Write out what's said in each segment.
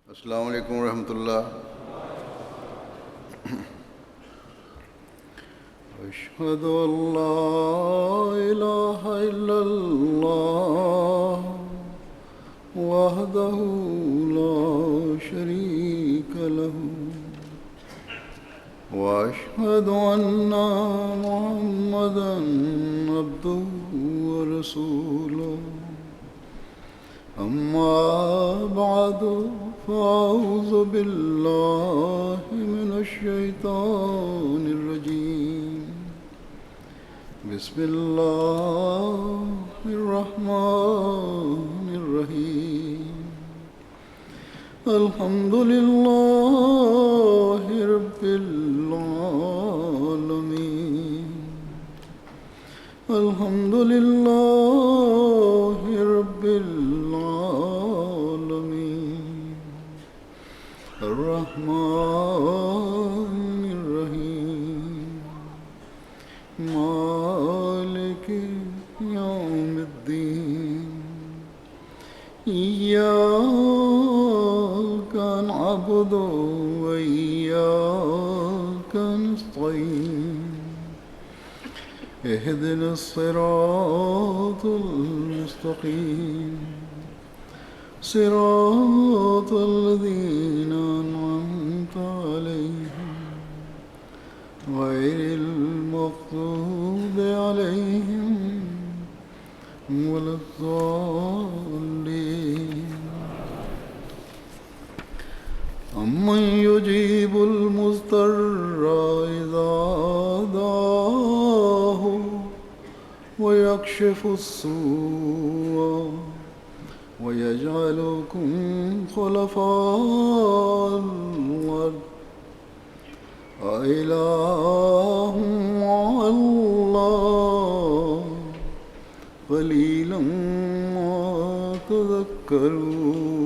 السلام علیکم ورحمۃ اللہ۔ اشہد ان لا الہ الا اللہ وحدہ لا شریک لہ واشہد ان محمدا عبدہ ورسولہ۔ اما بعد فاعوذ باللہ من الشیطان الرجیم۔ بسم اللہ الرحمن الرحیم۔ الحمد للہ رب العالمین۔ الحمد للہ رب العالمین۔ الرحمن الرحیم مالک یوم الدین۔ ایاک نعبد و ایاک نستعین۔ اہدنا الصراط المستقیم صراط الذین انعمت علیہم غیر المغضوب علیہم ولا الضالین۔ امن یجیب المضطر اذا دعاہ ویکشف السوء وَيَجْعَلُكُمْ خُلَفَاءَ الْأَرْضِ أَإِلَٰهٌ مَّعَ اللَّهِ قَلِيلًا مَّا تَذَكَّرُونَ۔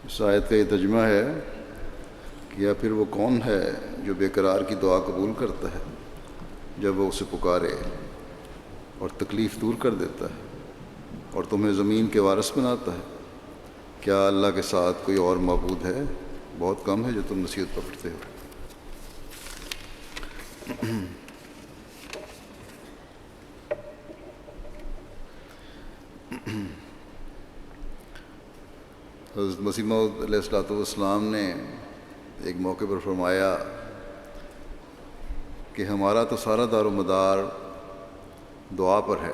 اس آیت کا یہ ترجمہ ہے کہ یا پھر وہ کون ہے جو بے قرار کی دعا قبول کرتا ہے جب وہ اسے پکارے اور تکلیف دور کر دیتا ہے اور تمہیں زمین کے وارث بناتا ہے؟ کیا اللہ کے ساتھ کوئی اور معبود ہے؟ بہت کم ہے جو تم نصیحت پکڑتے ہو۔ حضرت مسیح موعود علیہ السلام نے ایک موقع پر فرمایا کہ ہمارا تو سارا دار و مدار دعا پر ہے۔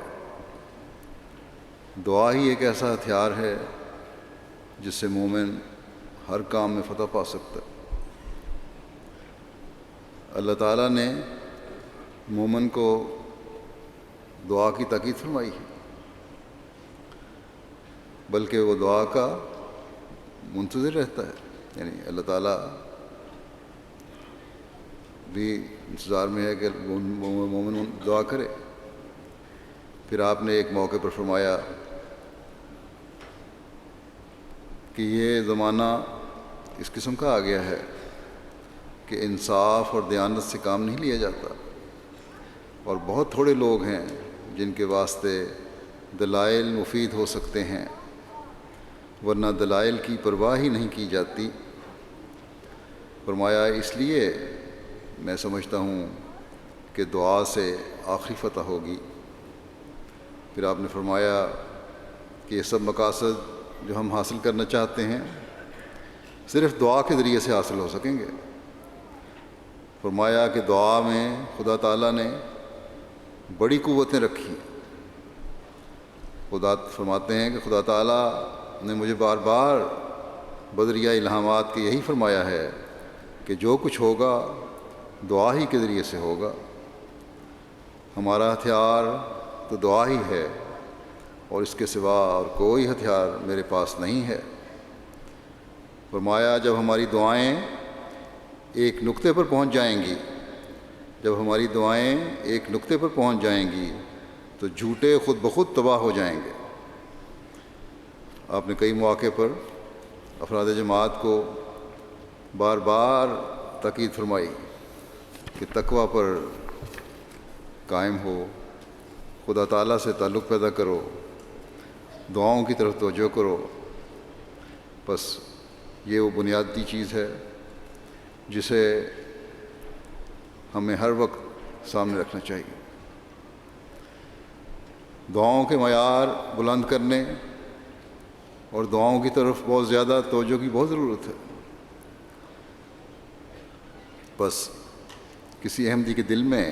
دعا ہی ایک ایسا ہتھیار ہے جس سے مومن ہر کام میں فتح پا سکتا ہے۔ اللہ تعالیٰ نے مومن کو دعا کی تاکید فرمائی ہے، بلکہ وہ دعا کا منتظر رہتا ہے، یعنی اللہ تعالیٰ بھی انتظار میں ہے کہ مومن دعا کرے۔ پھر آپ نے ایک موقع پر فرمایا کہ یہ زمانہ اس قسم کا آ گیا ہے کہ انصاف اور دیانت سے کام نہیں لیا جاتا، اور بہت تھوڑے لوگ ہیں جن کے واسطے دلائل مفید ہو سکتے ہیں، ورنہ دلائل کی پرواہ ہی نہیں کی جاتی۔ فرمایا اس لیے میں سمجھتا ہوں کہ دعا سے آخری فتح ہوگی۔ پھر آپ نے فرمایا کہ یہ سب مقاصد جو ہم حاصل کرنا چاہتے ہیں صرف دعا کے ذریعے سے حاصل ہو سکیں گے۔ فرمایا کہ دعا میں خدا تعالیٰ نے بڑی قوتیں رکھی ہیں۔ خدا فرماتے ہیں کہ خدا تعالیٰ نے مجھے بار بار بدریہ الہامات کے یہی فرمایا ہے کہ جو کچھ ہوگا دعا ہی کے ذریعے سے ہوگا۔ ہمارا ہتھیار تو دعا ہی ہے، اور اس کے سوا اور کوئی ہتھیار میرے پاس نہیں ہے۔ فرمایا جب ہماری دعائیں ایک نقطے پر پہنچ جائیں گی تو جھوٹے خود بخود تباہ ہو جائیں گے۔ آپ نے کئی مواقع پر افراد جماعت کو بار بار تاکید فرمائی کہ تقویٰ پر قائم ہو، خدا تعالیٰ سے تعلق پیدا کرو، دعاؤں کی طرف توجہ کرو. بس یہ وہ بنیادی چیز ہے جسے ہمیں ہر وقت سامنے رکھنا چاہیے. دعاؤں کے معیار بلند کرنے اور دعاؤں کی طرف بہت زیادہ توجہ کی بہت ضرورت ہے. بس کسی احمدی کے دل میں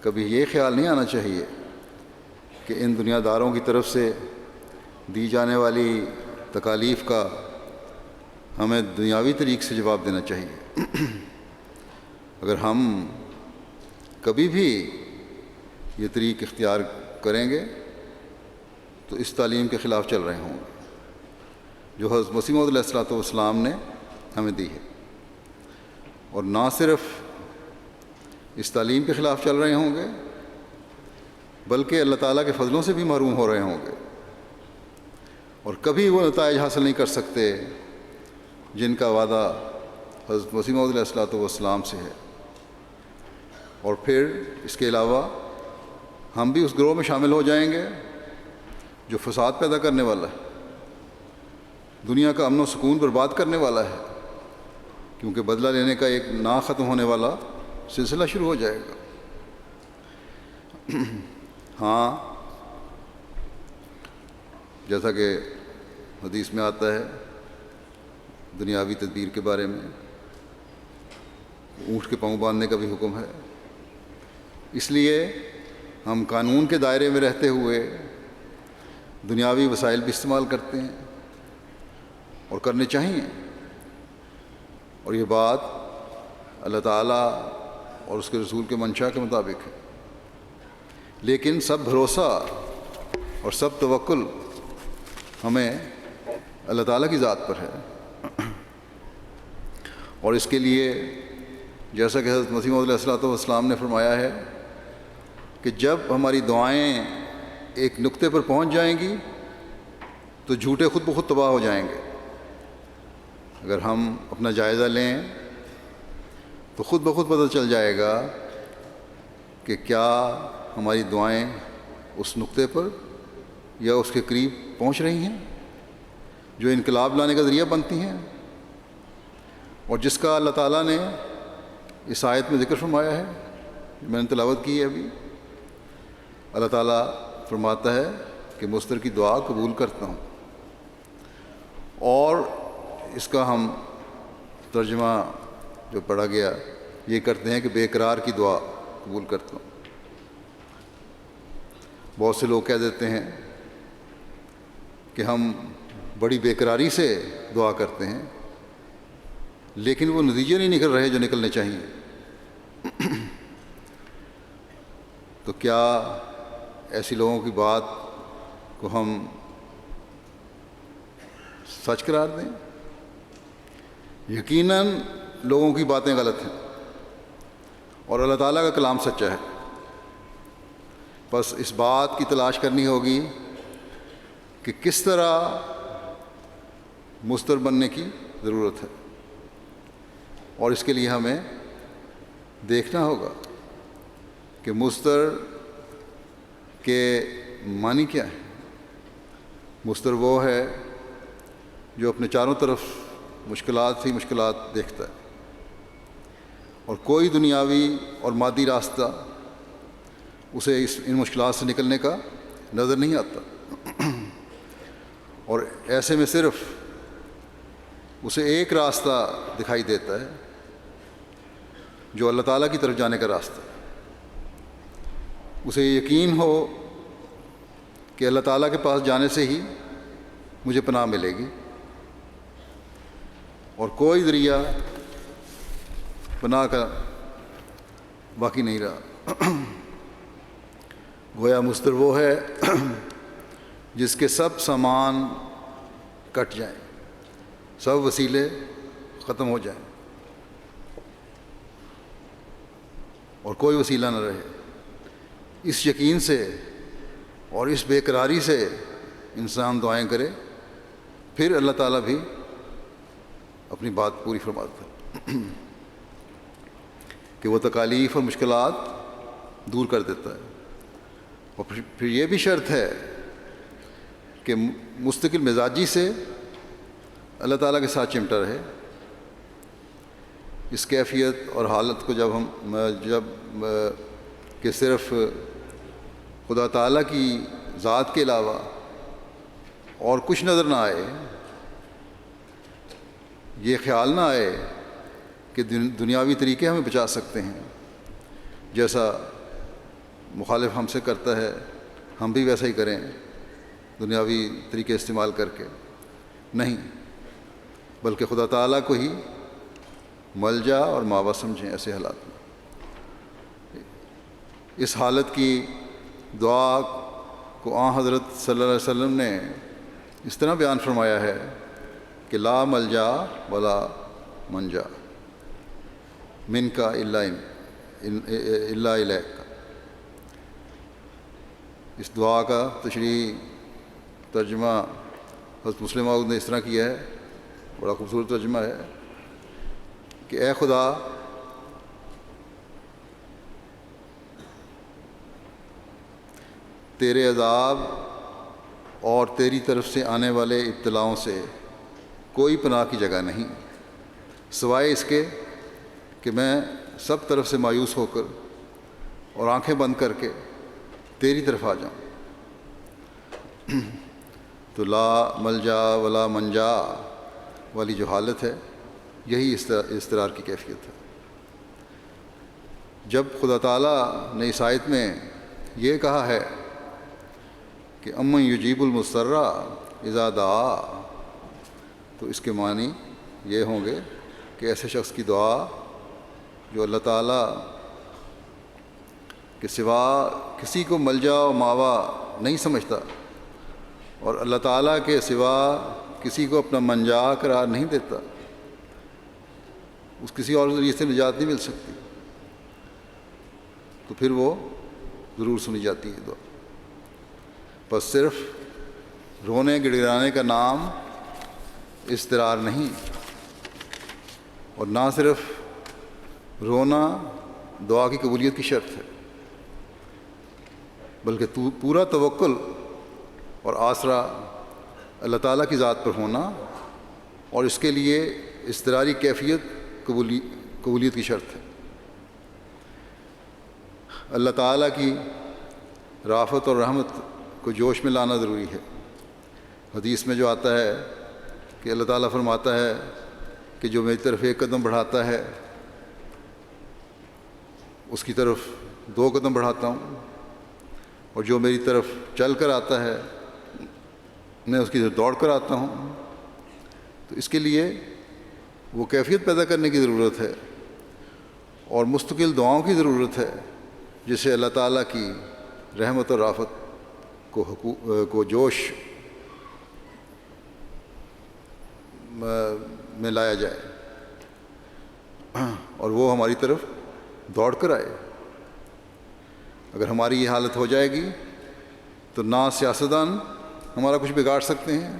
کبھی یہ خیال نہیں آنا چاہیے کہ ان دنیا داروں کی طرف سے دی جانے والی تکالیف کا ہمیں دنیاوی طریق سے جواب دینا چاہیے. اگر ہم کبھی بھی یہ طریق اختیار کریں گے تو اس تعلیم کے خلاف چل رہے ہوں گے جو حضرت مسیح موعود علیہ السلام نے ہمیں دی ہے. اور نہ صرف اس تعلیم کے خلاف چل رہے ہوں گے بلکہ اللہ تعالیٰ کے فضلوں سے بھی محروم ہو رہے ہوں گے اور کبھی وہ نتائج حاصل نہیں کر سکتے جن کا وعدہ حضرت مسیح موعود علیہ السلام سے ہے. اور پھر اس کے علاوہ ہم بھی اس گروہ میں شامل ہو جائیں گے جو فساد پیدا کرنے والا ہے, دنیا کا امن و سکون برباد کرنے والا ہے, کیونکہ بدلہ لینے کا ایک نہ ختم ہونے والا سلسلہ شروع ہو جائے گا. ہاں, جیسا کہ حدیث میں آتا ہے دنیاوی تدبیر کے بارے میں, اونٹ کے پاؤں باندھنے کا بھی حکم ہے. اس لیے ہم قانون کے دائرے میں رہتے ہوئے دنیاوی وسائل بھی استعمال کرتے ہیں اور کرنے چاہیے, اور یہ بات اللہ تعالیٰ اور اس کے رسول کے منشا کے مطابق ہے. لیکن سب بھروسہ اور سب توکل ہمیں اللہ تعالیٰ کی ذات پر ہے, اور اس کے لیے جیسا کہ حضرت مسیح موعود علیہ السلام نے فرمایا ہے کہ جب ہماری دعائیں ایک نقطے پر پہنچ جائیں گی تو جھوٹے خود بخود تباہ ہو جائیں گے. اگر ہم اپنا جائزہ لیں تو خود بخود پتہ چل جائے گا کہ کیا ہماری دعائیں اس نقطے پر یا اس کے قریب پہنچ رہی ہیں جو انقلاب لانے کا ذریعہ بنتی ہیں. اور جس کا اللہ تعالیٰ نے اس آیت میں ذکر فرمایا ہے, میں نے تلاوت کی ہے ابھی. اللہ تعالیٰ فرماتا ہے کہ مضطر کی دعا قبول کرتا ہوں, اور اس کا ہم ترجمہ جو پڑھا گیا یہ کرتے ہیں کہ بے قرار کی دعا قبول کرتا ہوں. بہت سے لوگ کہہ دیتے ہیں کہ ہم بڑی بے قراری سے دعا کرتے ہیں لیکن وہ نتیجے نہیں نکل رہے جو نکلنے چاہیے. تو کیا ایسی لوگوں کی بات کو ہم سچ قرار دیں؟ یقیناً لوگوں کی باتیں غلط ہیں اور اللہ تعالیٰ کا کلام سچا ہے. بس اس بات کی تلاش کرنی ہوگی کہ کس طرح مضطر بننے کی ضرورت ہے, اور اس کے لیے ہمیں دیکھنا ہوگا کہ مضطر کے معنی کیا ہے. مضطر وہ ہے جو اپنے چاروں طرف مشکلات ہی مشکلات دیکھتا ہے اور کوئی دنیاوی اور مادی راستہ اسے ان مشکلات سے نکلنے کا نظر نہیں آتا, اور ایسے میں صرف اسے ایک راستہ دکھائی دیتا ہے جو اللہ تعالیٰ کی طرف جانے کا راستہ ہے. اسے یقین ہو کہ اللہ تعالیٰ کے پاس جانے سے ہی مجھے پناہ ملے گی, اور کوئی ذریعہ پناہ کا باقی نہیں رہا. گویا مضطر وہ ہے جس کے سب سامان کٹ جائیں, سب وسیلے ختم ہو جائیں اور کوئی وسیلہ نہ رہے. اس یقین سے اور اس بے قراری سے انسان دعائیں کرے, پھر اللہ تعالیٰ بھی اپنی بات پوری فرماتا ہے کہ وہ تکالیف اور مشکلات دور کر دیتا ہے. اور پھر یہ بھی شرط ہے کہ مستقل مزاجی سے اللہ تعالیٰ کے ساتھ چمٹا رہے۔ اس کیفیت اور حالت کو جب کہ صرف خدا تعالیٰ کی ذات کے علاوہ اور کچھ نظر نہ آئے، یہ خیال نہ آئے کہ دنیاوی طریقے ہمیں بچا سکتے ہیں، جیسا مخالف ہم سے کرتا ہے ہم بھی ویسا ہی کریں دنیاوی طریقے استعمال کر کے، نہیں، بلکہ خدا تعالیٰ کو ہی ملجا اور ماوا سمجھیں ایسے حالات میں۔ اس حالت کی دعا کو حضرت صلی اللہ علیہ وسلم نے اس طرح بیان فرمایا ہے کہ لا ملجا ولا منجا منک الا الیک۔ اس دعا کا تشریح ترجمہ حضرت مسلم موعود نے اس طرح کیا ہے، بڑا خوبصورت ترجمہ ہے کہ اے خدا، تیرے عذاب اور تیری طرف سے آنے والے ابتلاؤں سے کوئی پناہ کی جگہ نہیں، سوائے اس کے کہ میں سب طرف سے مایوس ہو کر اور آنکھیں بند کر کے تیری طرف آ جاؤں۔ تو لا ملجا ولا منجا والی جو حالت ہے، یہی اضطرار کی کیفیت ہے۔ جب خدا تعالیٰ نے اس آیت میں یہ کہا ہے کہ امن یجیب المضطر اذا دعا، تو اس کے معنی یہ ہوں گے کہ ایسے شخص کی دعا جو اللہ تعالیٰ کے سوا کسی کو ملجا و ماوا نہیں سمجھتا اور اللہ تعالیٰ کے سوا کسی کو اپنا منجا قرار نہیں دیتا، اس کسی اور ذریعے سے نجات نہیں مل سکتی، تو پھر وہ ضرور سنی جاتی ہے دعا۔ بس صرف رونے گڑگڑانے کا نام اضطرار نہیں، اور نہ صرف رونا دعا کی قبولیت کی شرط ہے، بلکہ پورا توکل اور آسرا اللہ تعالیٰ کی ذات پر ہونا، اور اس کے لیے اضطراری کیفیت قبولیت کی شرط ہے۔ اللہ تعالیٰ کی رافت اور رحمت کو جوش میں لانا ضروری ہے۔ حدیث میں جو آتا ہے کہ اللہ تعالیٰ فرماتا ہے کہ جو میری طرف ایک قدم بڑھاتا ہے اس کی طرف 2 قدم بڑھاتا ہوں، اور جو میری طرف چل کر آتا ہے میں اس کی طرف دوڑ کر آتا ہوں۔ تو اس کے لیے وہ کیفیت پیدا کرنے کی ضرورت ہے اور مستقل دعاؤں کی ضرورت ہے، جس سے اللہ تعالیٰ کی رحمت اور رافت کو جوش میں لایا جائے اور وہ ہماری طرف دوڑ کر آئے۔ اگر ہماری یہ حالت ہو جائے گی تو نہ سیاستدان ہمارا کچھ بگاڑ سکتے ہیں،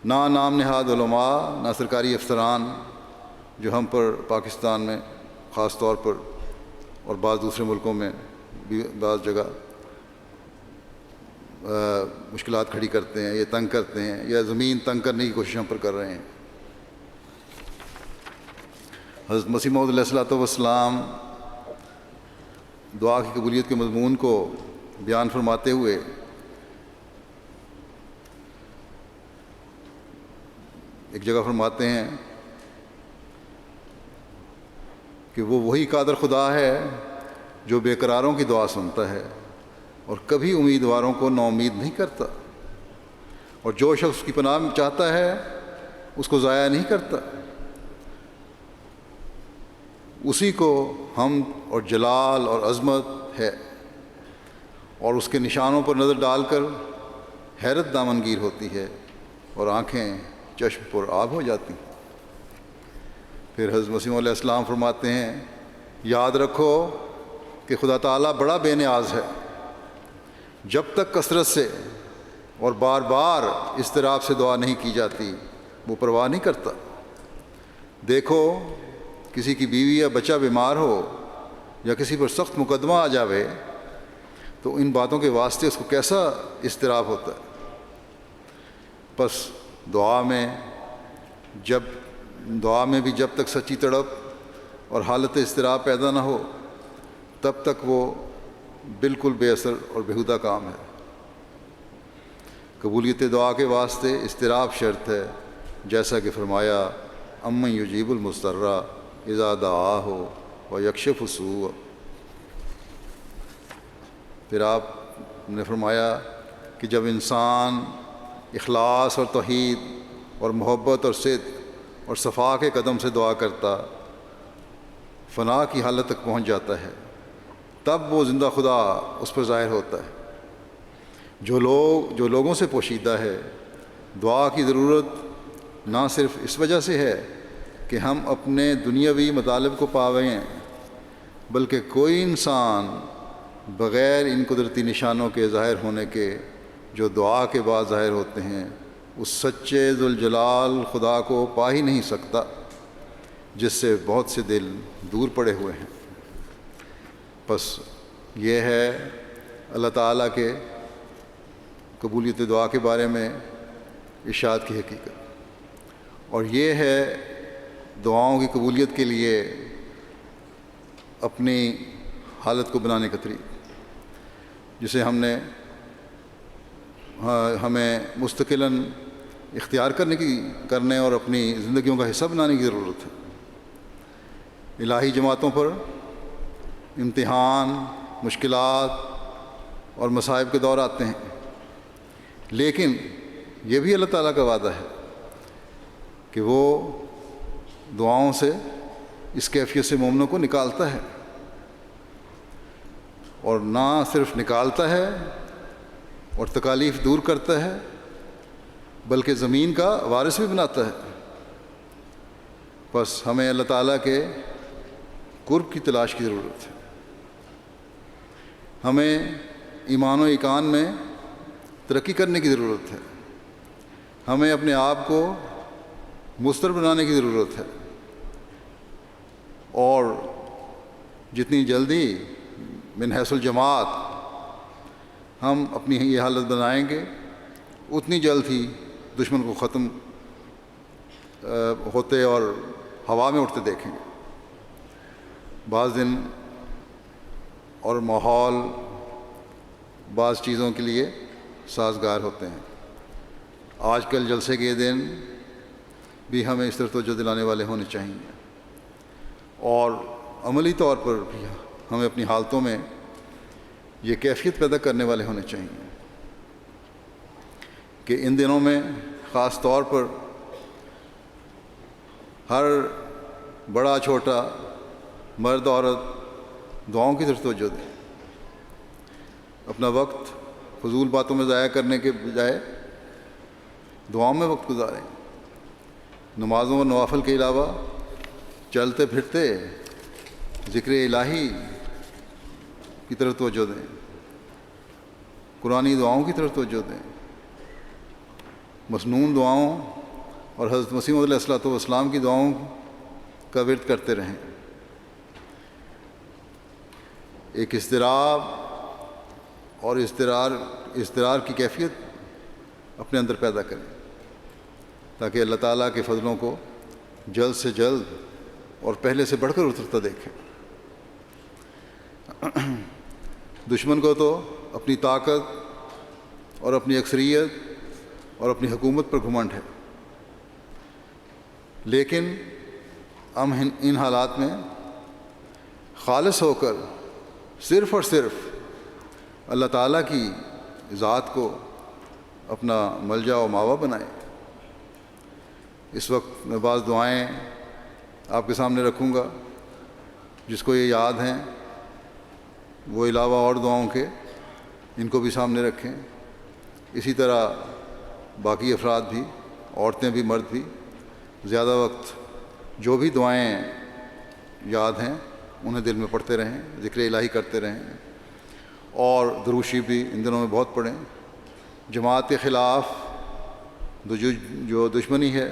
نہ نام نہاد علماء، نہ سرکاری افسران جو ہم پر پاکستان میں خاص طور پر اور بعض دوسرے ملکوں میں بھی بعض جگہ مشکلات کھڑی کرتے ہیں، یہ تنگ کرتے ہیں، یا زمین تنگ کرنے کی کوشش ہم پر کر رہے ہیں۔ حضرت مسیح موعود علیہ الصلوۃ والسلام دعا کی قبولیت کے مضمون کو بیان فرماتے ہوئے ایک جگہ فرماتے ہیں کہ وہ وہی قادر خدا ہے جو بے قراروں کی دعا سنتا ہے اور کبھی امیدواروں کو نا امید نہیں کرتا، اور جو شخص کی پناہ چاہتا ہے اس کو ضائع نہیں کرتا۔ اسی کو حمد اور جلال اور عظمت ہے، اور اس کے نشانوں پر نظر ڈال کر حیرت دامنگیر ہوتی ہے اور آنکھیں چشم پر آب ہو جاتی ہیں۔ پھر حضرت مسیح علیہ السلام فرماتے ہیں، یاد رکھو کہ خدا تعالیٰ بڑا بے نیاز ہے، جب تک کثرت سے اور بار بار اضطراب سے دعا نہیں کی جاتی وہ پرواہ نہیں کرتا۔ دیکھو کسی کی بیوی یا بچہ بیمار ہو یا کسی پر سخت مقدمہ آ جاوے تو ان باتوں کے واسطے اس کو کیسا اضطراب ہوتا ہے، پس دعا میں بھی جب تک سچی تڑپ اور حالت اضطراب پیدا نہ ہو تب تک وہ بالکل بے اثر اور بیہودہ کام ہے۔ قبولیت دعا کے واسطے اضطراب شرط ہے، جیسا کہ فرمایا امن یجیب المضطر اذا دعاہ ویکشف السوء۔ پھر آپ نے فرمایا کہ جب انسان اخلاص اور توحید اور محبت اور صدق اور صفا کے قدم سے دعا کرتا فنا کی حالت تک پہنچ جاتا ہے، تب وہ زندہ خدا اس پر ظاہر ہوتا ہے۔ جو لوگوں سے پوشیدہ ہے، دعا کی ضرورت نہ صرف اس وجہ سے ہے کہ ہم اپنے دنیاوی مطالب کو پاویں، بلکہ کوئی انسان بغیر ان قدرتی نشانوں کے ظاہر ہونے کے جو دعا کے بعد ظاہر ہوتے ہیں اس سچے ذوالجلال خدا کو پا ہی نہیں سکتا، جس سے بہت سے دل دور پڑے ہوئے ہیں۔ بس یہ ہے اللہ تعالیٰ کے قبولیت دعا کے بارے میں ارشاد کی حقیقت، اور یہ ہے دعاؤں کی قبولیت کے لیے اپنی حالت کو بنانے کا طریقہ، جسے ہمیں مستقلاً اختیار کرنے اور اپنی زندگیوں کا حصہ بنانے کی ضرورت ہے۔ الہی جماعتوں پر امتحان، مشکلات اور مصائب کے دور آتے ہیں، لیکن یہ بھی اللہ تعالیٰ کا وعدہ ہے کہ وہ دعاؤں سے اس کیفیت سے مومنوں کو نکالتا ہے، اور نہ صرف نکالتا ہے اور تکالیف دور کرتا ہے بلکہ زمین کا وارث بھی بناتا ہے۔ بس ہمیں اللہ تعالیٰ کے قرب کی تلاش کی ضرورت ہے۔ ہمیں ایمان و ایقان میں ترقی کرنے کی ضرورت ہے۔ ہمیں اپنے آپ کو مستر بنانے کی ضرورت ہے، اور جتنی جلدی من حیث الجماعت ہم اپنی یہ حالت بنائیں گے اتنی جلد ہی دشمن کو ختم ہوتے اور ہوا میں اٹھتے دیکھیں گے۔ بعض دن اور ماحول بعض چیزوں کے لیے سازگار ہوتے ہیں۔ آج کل جلسے کے دن بھی ہمیں اس طرح توجہ دلانے والے ہونے چاہیے، اور عملی طور پر بھی ہمیں اپنی حالتوں میں یہ کیفیت پیدا کرنے والے ہونے چاہیے کہ ان دنوں میں خاص طور پر ہر بڑا چھوٹا مرد عورت دعاؤں کی طرف توجہ دیں۔ اپنا وقت فضول باتوں میں ضائع کرنے کے بجائے دعاؤں میں وقت گزاریں۔ نمازوں اور نوافل کے علاوہ چلتے پھرتے ذکر الہی کی طرف توجہ دیں، قرآنی دعاؤں کی طرف توجہ دیں، مسنون دعاؤں اور حضرت مسیح علیہ الصلوۃ والسلام کی دعاؤں کا ورد کرتے رہیں۔ ایک اضطراب اور اضطرار کی کیفیت اپنے اندر پیدا کریں تاکہ اللہ تعالیٰ کے فضلوں کو جلد سے جلد اور پہلے سے بڑھ کر اترتا دیکھیں۔ دشمن کو تو اپنی طاقت اور اپنی اکثریت اور اپنی حکومت پر گھمنڈ ہے، لیکن ہم ان حالات میں خالص ہو کر صرف اور صرف اللہ تعالیٰ کی ذات کو اپنا ملجا و ماوا بنائیں۔ اس وقت میں بعض دعائیں آپ کے سامنے رکھوں گا، جس کو یہ یاد ہیں وہ علاوہ اور دعاؤں کے ان کو بھی سامنے رکھیں۔ اسی طرح باقی افراد بھی، عورتیں بھی مرد بھی، زیادہ وقت جو بھی دعائیں یاد ہیں انہیں دل میں پڑھتے رہیں، ذکر الہی کرتے رہیں، اور درود شریف بھی ان دنوں میں بہت پڑھیں۔ جماعت کے خلاف جو دشمنی ہے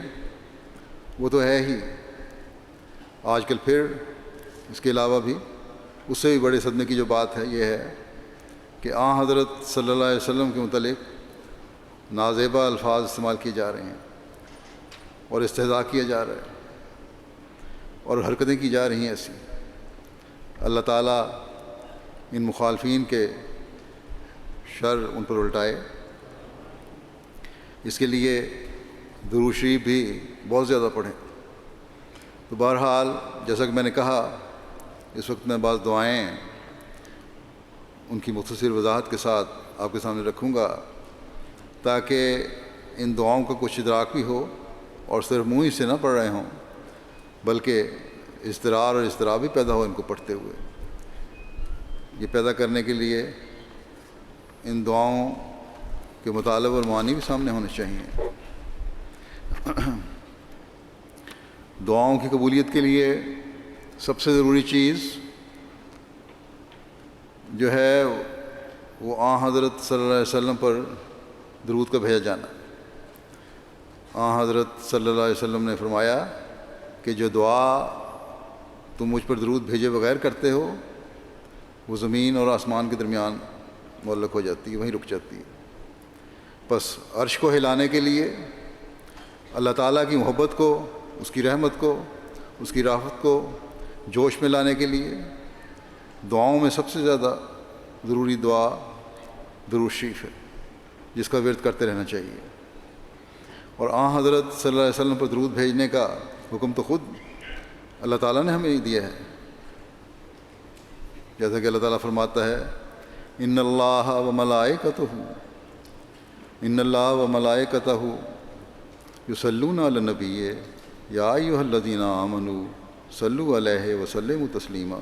وہ تو ہے ہی، آج کل پھر اس کے علاوہ بھی اس سے بھی بڑے صدمے کی جو بات ہے یہ ہے کہ حضرت صلی اللہ علیہ وسلم کے متعلق نازیبا الفاظ استعمال کیے جا رہے ہیں اور استہزاء کیا جا رہا ہے اور حرکتیں کی جا رہی ہیں ایسی۔ اللہ تعالیٰ ان مخالفین کے شر ان پر الٹائے۔ اس کے لیے درود شریف بھی بہت زیادہ پڑھیں۔ تو بہرحال جیسا کہ میں نے کہا، اس وقت میں بعض دعائیں ان کی مختصر وضاحت کے ساتھ آپ کے سامنے رکھوں گا تاکہ ان دعاؤں کا کچھ ادراک بھی ہو اور صرف منہ ہی سے نہ پڑھ رہے ہوں بلکہ اضطرار اور اضطراب بھی پیدا ہو ان کو پڑھتے ہوئے۔ یہ پیدا کرنے کے لیے ان دعاؤں کے مطالب اور معنی بھی سامنے ہونے چاہیے۔ دعاؤں کی قبولیت کے لیے سب سے ضروری چیز جو ہے وہ حضرت صلی اللہ علیہ وسلم پر درود کا بھیجا جانا۔ حضرت صلی اللہ علیہ وسلم نے فرمایا کہ جو دعا تم مجھ پر درود بھیجے بغیر کرتے ہو وہ زمین اور آسمان کے درمیان معلق ہو جاتی ہے، وہیں رک جاتی ہے۔ بس عرش کو ہلانے کے لیے، اللہ تعالیٰ کی محبت کو، اس کی رحمت کو، اس کی رافت کو جوش میں لانے کے لیے دعاؤں میں سب سے زیادہ ضروری دعا درود شریف ہے، جس کا ورد کرتے رہنا چاہیے۔ اور حضرت صلی اللہ علیہ وسلم پر درود بھیجنے کا حکم تو خود اللہ تعالیٰ نے ہمیں دیا ہے، جیسا کہ اللہ تعالیٰ فرماتا ہے ان اللہ و ملائکتہ یصلون علی النبی یا ایھا الذین آمنوا صلوا علیہ وسلموا تسلیما۔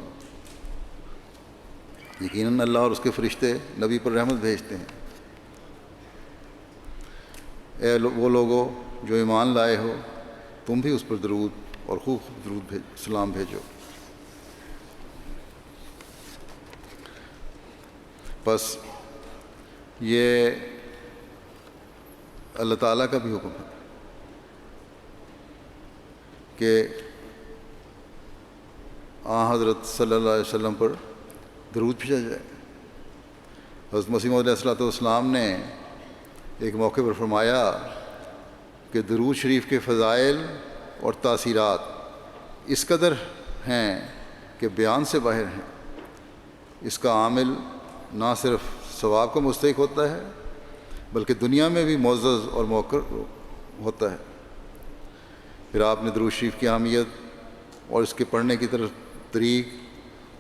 یقیناً اللہ اور اس کے فرشتے نبی پر رحمت بھیجتے ہیں۔ اے وہ لوگو جو ایمان لائے ہو، تم بھی اس پر درود اور خوب درود سلام بھیجو۔ بس یہ اللہ تعالیٰ کا بھی حکم ہے کہ حضرت صلی اللہ علیہ وسلم پر درود بھیجا جائے۔ حضرت مسیح موعود علیہ السلام نے ایک موقع پر فرمایا کہ درود شریف کے فضائل اور تاثیرات اس قدر ہیں کہ بیان سے باہر ہیں۔ اس کا عامل نہ صرف ثواب کا مستحق ہوتا ہے بلکہ دنیا میں بھی معزز اور موقر ہوتا ہے۔ پھر آپ نے درود شریف کی اہمیت اور اس کے پڑھنے کی طریق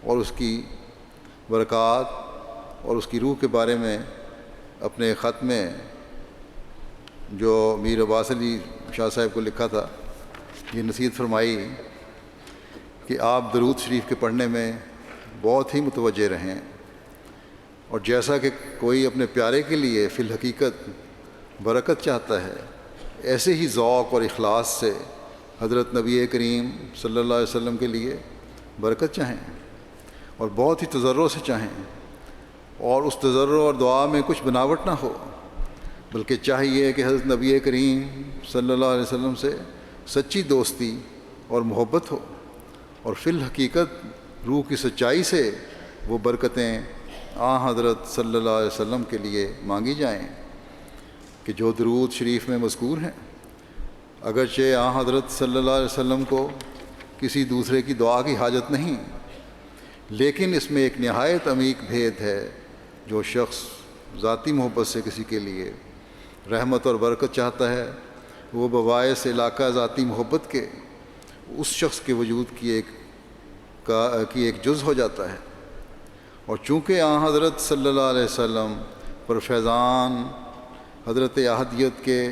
اور اس کی برکات اور اس کی روح کے بارے میں اپنے خط میں جو میر عباس علی شاہ صاحب کو لکھا تھا یہ نصیحت فرمائی کہ آپ درود شریف کے پڑھنے میں بہت ہی متوجہ رہیں، اور جیسا کہ کوئی اپنے پیارے کے لیے فی الحقیقت برکت چاہتا ہے، ایسے ہی ذوق اور اخلاص سے حضرت نبی کریم صلی اللہ علیہ وسلم کے لیے برکت چاہیں اور بہت ہی تضرع سے چاہیں، اور اس تضرع اور دعا میں کچھ بناوٹ نہ ہو، بلکہ چاہیے کہ حضرت نبی کریم صلی اللہ علیہ وسلم سے سچی دوستی اور محبت ہو، اور فی الحقیقت روح کی سچائی سے وہ برکتیں حضرت صلی اللہ علیہ وسلم کے لیے مانگی جائیں کہ جو درود شریف میں مذکور ہیں۔ اگرچہ حضرت صلی اللہ علیہ وسلم کو کسی دوسرے کی دعا کی حاجت نہیں، لیکن اس میں ایک نہایت عمیق بھید ہے۔ جو شخص ذاتی محبت سے کسی کے لیے رحمت اور برکت چاہتا ہے، وہ بباعث علاقہ ذاتی محبت کے اس شخص کے وجود کی ایک جز ہو جاتا ہے۔ اور چونکہ حضرت صلی اللہ علیہ وسلم پر فیضان حضرت احدیت کے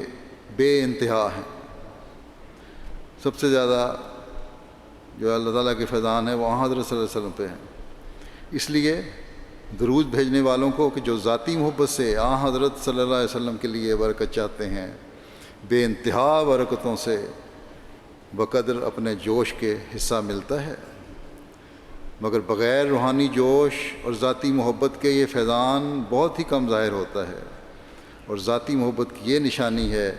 بے انتہا ہیں، سب سے زیادہ جو اللہ تعالیٰ کے فیضان ہے وہ حضرت صلی اللہ علیہ وسلم پہ ہیں، اس لیے درود بھیجنے والوں کو کہ جو ذاتی محبت سے حضرت صلی اللہ علیہ وسلم کے لیے برکت چاہتے ہیں، بے انتہا برکتوں سے بقدر اپنے جوش کے حصہ ملتا ہے، مگر بغیر روحانی جوش اور ذاتی محبت کے یہ فیضان بہت ہی کم ظاہر ہوتا ہے۔ اور ذاتی محبت کی یہ نشانی ہے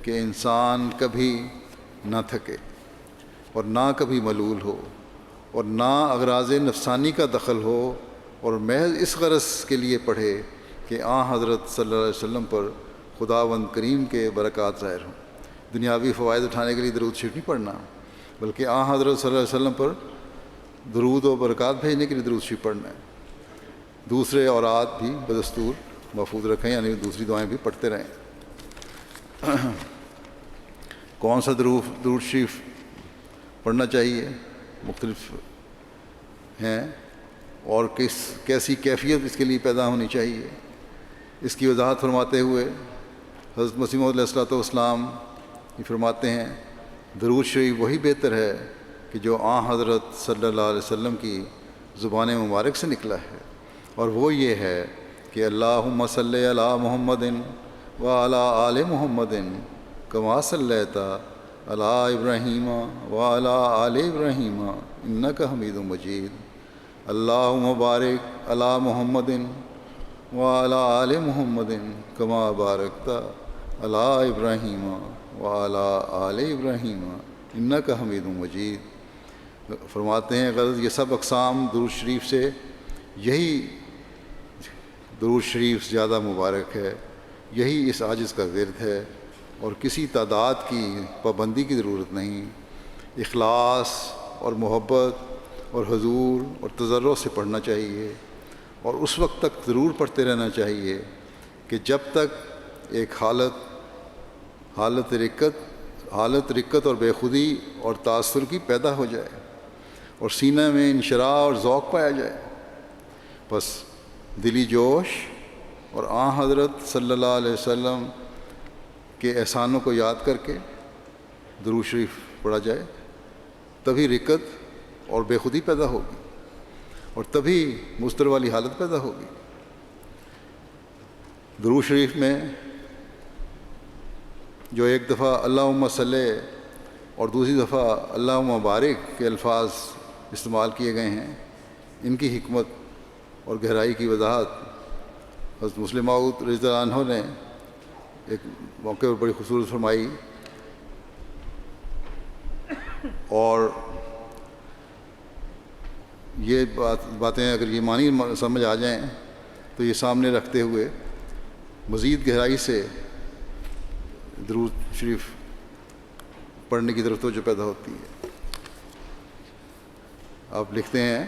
کہ انسان کبھی نہ تھکے اور نہ کبھی ملول ہو اور نہ اغراض نفسانی کا دخل ہو، اور محض اس غرض کے لیے پڑھے کہ حضرت صلی اللہ علیہ وسلم پر خداوند کریم کے برکات ظاہر ہوں۔ دنیاوی فوائد اٹھانے کے لیے درود شریف نہیں پڑھنا، بلکہ حضرت صلی اللہ علیہ وسلم پر درود و برکات بھیجنے کے لیے درود شریف پڑھنا ہے۔ دوسرے اوراد بھی بدستور محفوظ رکھیں، یعنی دوسری دعائیں بھی پڑھتے رہیں۔ کون سا درود شریف پڑھنا چاہیے، مختلف ہیں، اور کیسی کیفیت اس کے لیے پیدا ہونی چاہیے، اس کی وضاحت فرماتے ہوئے حضرت مسیح موعود علیہ السلام یہ فرماتے ہیں، درود شریف وہی بہتر ہے کہ جو حضرت صلی اللہ علیہ وسلم کی زبان مبارک سے نکلا ہے، اور وہ یہ ہے کہ اللہم صلی علی محمد وعلی آل محمد کما صلیت علی ابراہیم وعلی آل ابراہیم انک حمید مجید، اللہم بارک علی محمد وعلی آل محمد کما بارکت علی ابراہیم وعلی آل ابراہیم انک حمید مجید۔ فرماتے ہیں غرض یہ سب اقسام درود شریف سے، یہی درود شریف زیادہ مبارک ہے، یہی اس عاجز کا ورد ہے، اور کسی تعداد کی پابندی کی ضرورت نہیں۔ اخلاص اور محبت اور حضور اور تضرع سے پڑھنا چاہیے، اور اس وقت تک ضرور پڑھتے رہنا چاہیے کہ جب تک ایک حالت رقت اور بے خودی اور تاثر کی پیدا ہو جائے، اور سینہ میں انشراح اور ذوق پایا جائے۔ بس دلی جوش اور حضرت صلی اللہ علیہ وسلم کے احسانوں کو یاد کر کے درود شریف پڑھا جائے، تبھی رقت اور بے خودی پیدا ہوگی، اور تبھی مضطر والی حالت پیدا ہوگی۔ درود شریف میں جو ایک دفعہ اللہم صلی اور دوسری دفعہ اللہم بارک کے الفاظ استعمال کیے گئے ہیں، ان کی حکمت اور گہرائی کی وضاحت حضرت مسلم موعود رضی اللہ عنہ نے ایک موقع پر بڑی خوبصورت فرمائی، اور یہ باتیں اگر یہ معنی سمجھ آ جائیں تو یہ سامنے رکھتے ہوئے مزید گہرائی سے درود شریف پڑھنے کی ضرورت جو پیدا ہوتی ہے۔ آپ لکھتے ہیں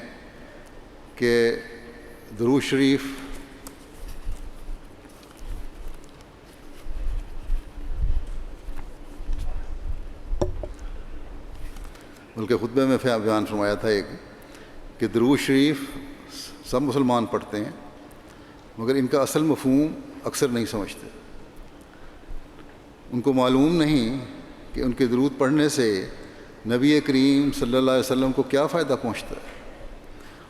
کہ درود شریف بلکہ خطبے میں بیان فرمایا تھا ایک کہ درود شریف سب مسلمان پڑھتے ہیں، مگر ان کا اصل مفہوم اکثر نہیں سمجھتے۔ ان کو معلوم نہیں کہ ان کے درود پڑھنے سے نبی کریم صلی اللہ علیہ وسلم کو کیا فائدہ پہنچتا ہے،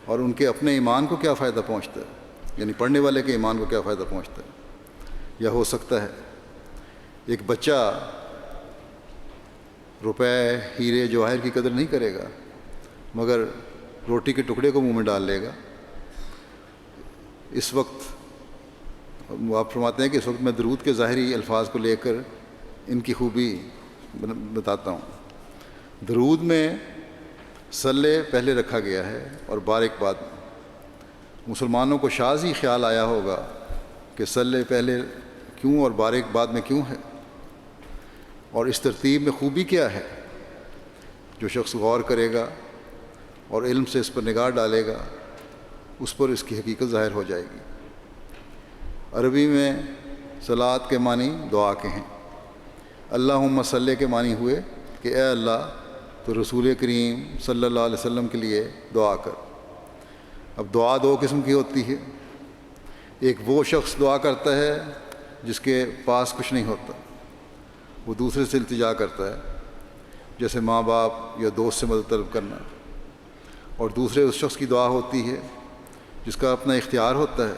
اور ان کے اپنے ایمان کو کیا فائدہ پہنچتا ہے، یعنی پڑھنے والے کے ایمان کو کیا فائدہ پہنچتا ہے۔ یا ہو سکتا ہے ایک بچہ روپے، ہیرے، جواہر کی قدر نہیں کرے گا، مگر روٹی کے ٹکڑے کو منہ میں ڈال لے گا۔ اس وقت آپ فرماتے ہیں کہ اس وقت میں درود کے ظاہری الفاظ کو لے کر ان کی خوبی بتاتا ہوں۔ درود میں صلی پہلے رکھا گیا ہے اور بارک بعد میں۔ مسلمانوں کو شاذ ہی خیال آیا ہوگا کہ صلی پہلے کیوں اور بارک بعد میں کیوں ہے، اور اس ترتیب میں خوبی کیا ہے۔ جو شخص غور کرے گا اور علم سے اس پر نگاہ ڈالے گا، اس پر اس کی حقیقت ظاہر ہو جائے گی۔ عربی میں صلات کے معنی دعا کے ہیں۔ اللہم صلی کے معنی ہوئے کہ اے اللہ تو رسول کریم صلی اللہ علیہ وسلم کے لیے دعا کر۔ اب دعا دو قسم کی ہوتی ہے، ایک وہ شخص دعا کرتا ہے جس کے پاس کچھ نہیں ہوتا، وہ دوسرے سے التجا کرتا ہے، جیسے ماں باپ یا دوست سے مدد طلب کرنا، اور دوسرے اس شخص کی دعا ہوتی ہے جس کا اپنا اختیار ہوتا ہے۔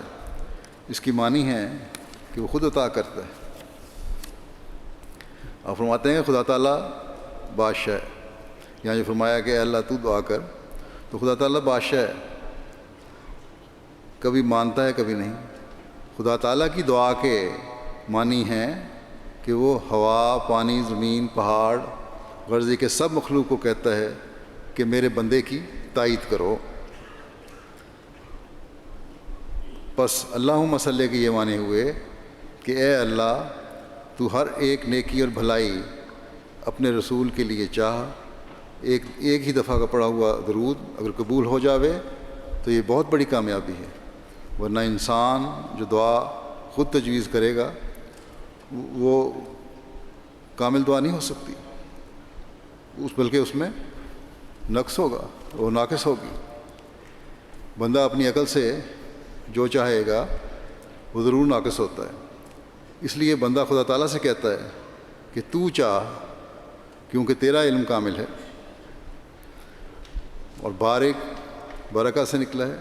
اس کی معنی ہے کہ وہ خود عطا کرتا ہے۔ آپ فرماتے ہیں خدا تعالیٰ بادشاہ ہے، یہاں جو فرمایا کہ اے اللہ تو دعا کر، تو خدا تعالیٰ بادشاہ ہے، کبھی مانتا ہے کبھی نہیں۔ خدا تعالیٰ کی دعا کے معنی ہیں کہ وہ ہوا، پانی، زمین، پہاڑ، غرضی کے سب مخلوق کو کہتا ہے کہ میرے بندے کی تائید کرو۔ بس اللہم صلی کے یہ معنی ہوئے کہ اے اللہ تو ہر ایک نیکی اور بھلائی اپنے رسول کے لیے چاہ۔ ایک ہی دفعہ کا پڑھا ہوا درود اگر قبول ہو جاوے تو یہ بہت بڑی کامیابی ہے، ورنہ انسان جو دعا خود تجویز کرے گا وہ کامل دعا نہیں ہو سکتی، بلکہ اس میں نقص ہوگا، وہ ناقص ہوگی۔ بندہ اپنی عقل سے جو چاہے گا وہ ضرور ناقص ہوتا ہے، اس لیے بندہ خدا تعالیٰ سے کہتا ہے کہ تو چاہ، کیونکہ تیرا علم کامل ہے۔ اور بارک برکہ سے نکلا ہے،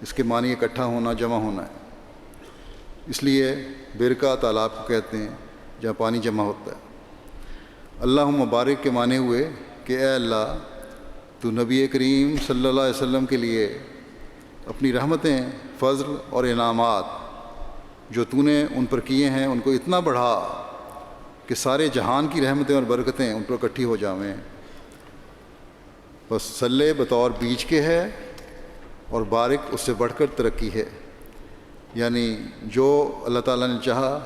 اس کے معنی اکٹھا ہونا، جمع ہونا ہے، اس لیے برکہ تالاب کو کہتے ہیں جہاں پانی جمع ہوتا ہے۔ اللہم بارک کے معنی ہوئے کہ اے اللہ تو نبی کریم صلی اللہ علیہ وسلم کے لیے اپنی رحمتیں، فضل اور انعامات جو تو نے ان پر کیے ہیں ان کو اتنا بڑھا کہ سارے جہان کی رحمتیں اور برکتیں ان پر اکٹھی ہو جاویں۔ بس صلے بطور بیج کے ہے اور بارک اس سے بڑھ کر ترقی ہے، یعنی جو اللہ تعالیٰ نے چاہا،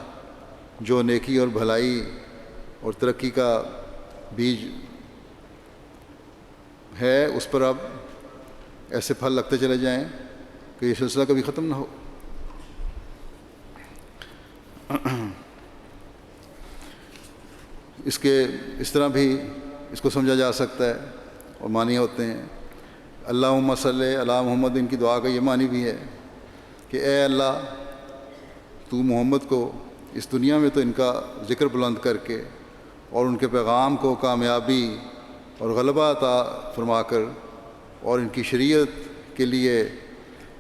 جو نیکی اور بھلائی اور ترقی کا بیج ہے اس پر اب ایسے پھل لگتے چلے جائیں کہ یہ سلسلہ کبھی ختم نہ ہو۔ اس طرح بھی اس کو سمجھا جا سکتا ہے اور معنی ہوتے ہیں۔ اللہم صلی علی محمد، ان کی دعا کا یہ معنی بھی ہے کہ اے اللہ تو محمد کو اس دنیا میں تو ان کا ذکر بلند کر کے اور ان کے پیغام کو کامیابی اور غلبہ عطا فرما کر اور ان کی شریعت کے لیے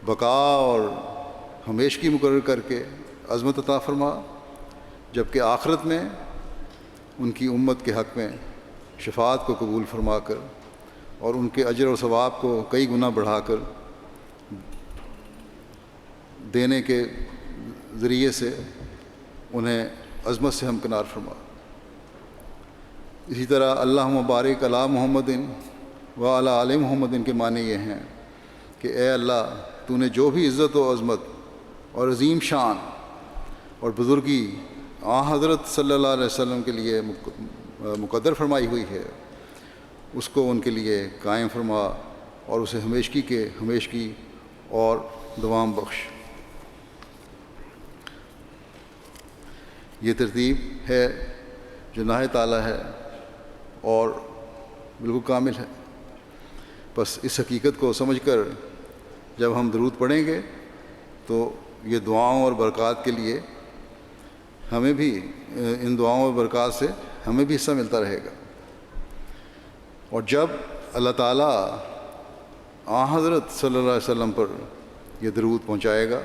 بقا اور ہمیشگی مقرر کر کے عظمت عطا فرما، جبکہ آخرت میں ان کی امت کے حق میں شفاعت کو قبول فرما کر اور ان کے اجر اور ثواب کو کئی گنا بڑھا کر دینے کے ذریعے سے انہیں عظمت سے ہمکنار فرما۔ اسی طرح اللہم بارک علی محمد و علی آل محمد کے معنی یہ ہیں کہ اے اللہ تو نے جو بھی عزت و عظمت اور عظیم شان اور بزرگی حضرت صلی اللہ علیہ وسلم کے لیے مقدر فرمائی ہوئی ہے اس کو ان کے لیے قائم فرما اور اسے ہمیشگی اور دوام بخش۔ یہ ترتیب ہے جو نہایت اعلیٰ ہے اور بالکل کامل ہے۔ بس اس حقیقت کو سمجھ کر جب ہم درود پڑھیں گے تو یہ دعاؤں اور برکات کے لیے ہمیں بھی، ان دعاؤں اور برکات سے ہمیں بھی حصہ ملتا رہے گا۔ اور جب اللہ تعالیٰ حضرت صلی اللہ علیہ وسلم پر یہ درود پہنچائے گا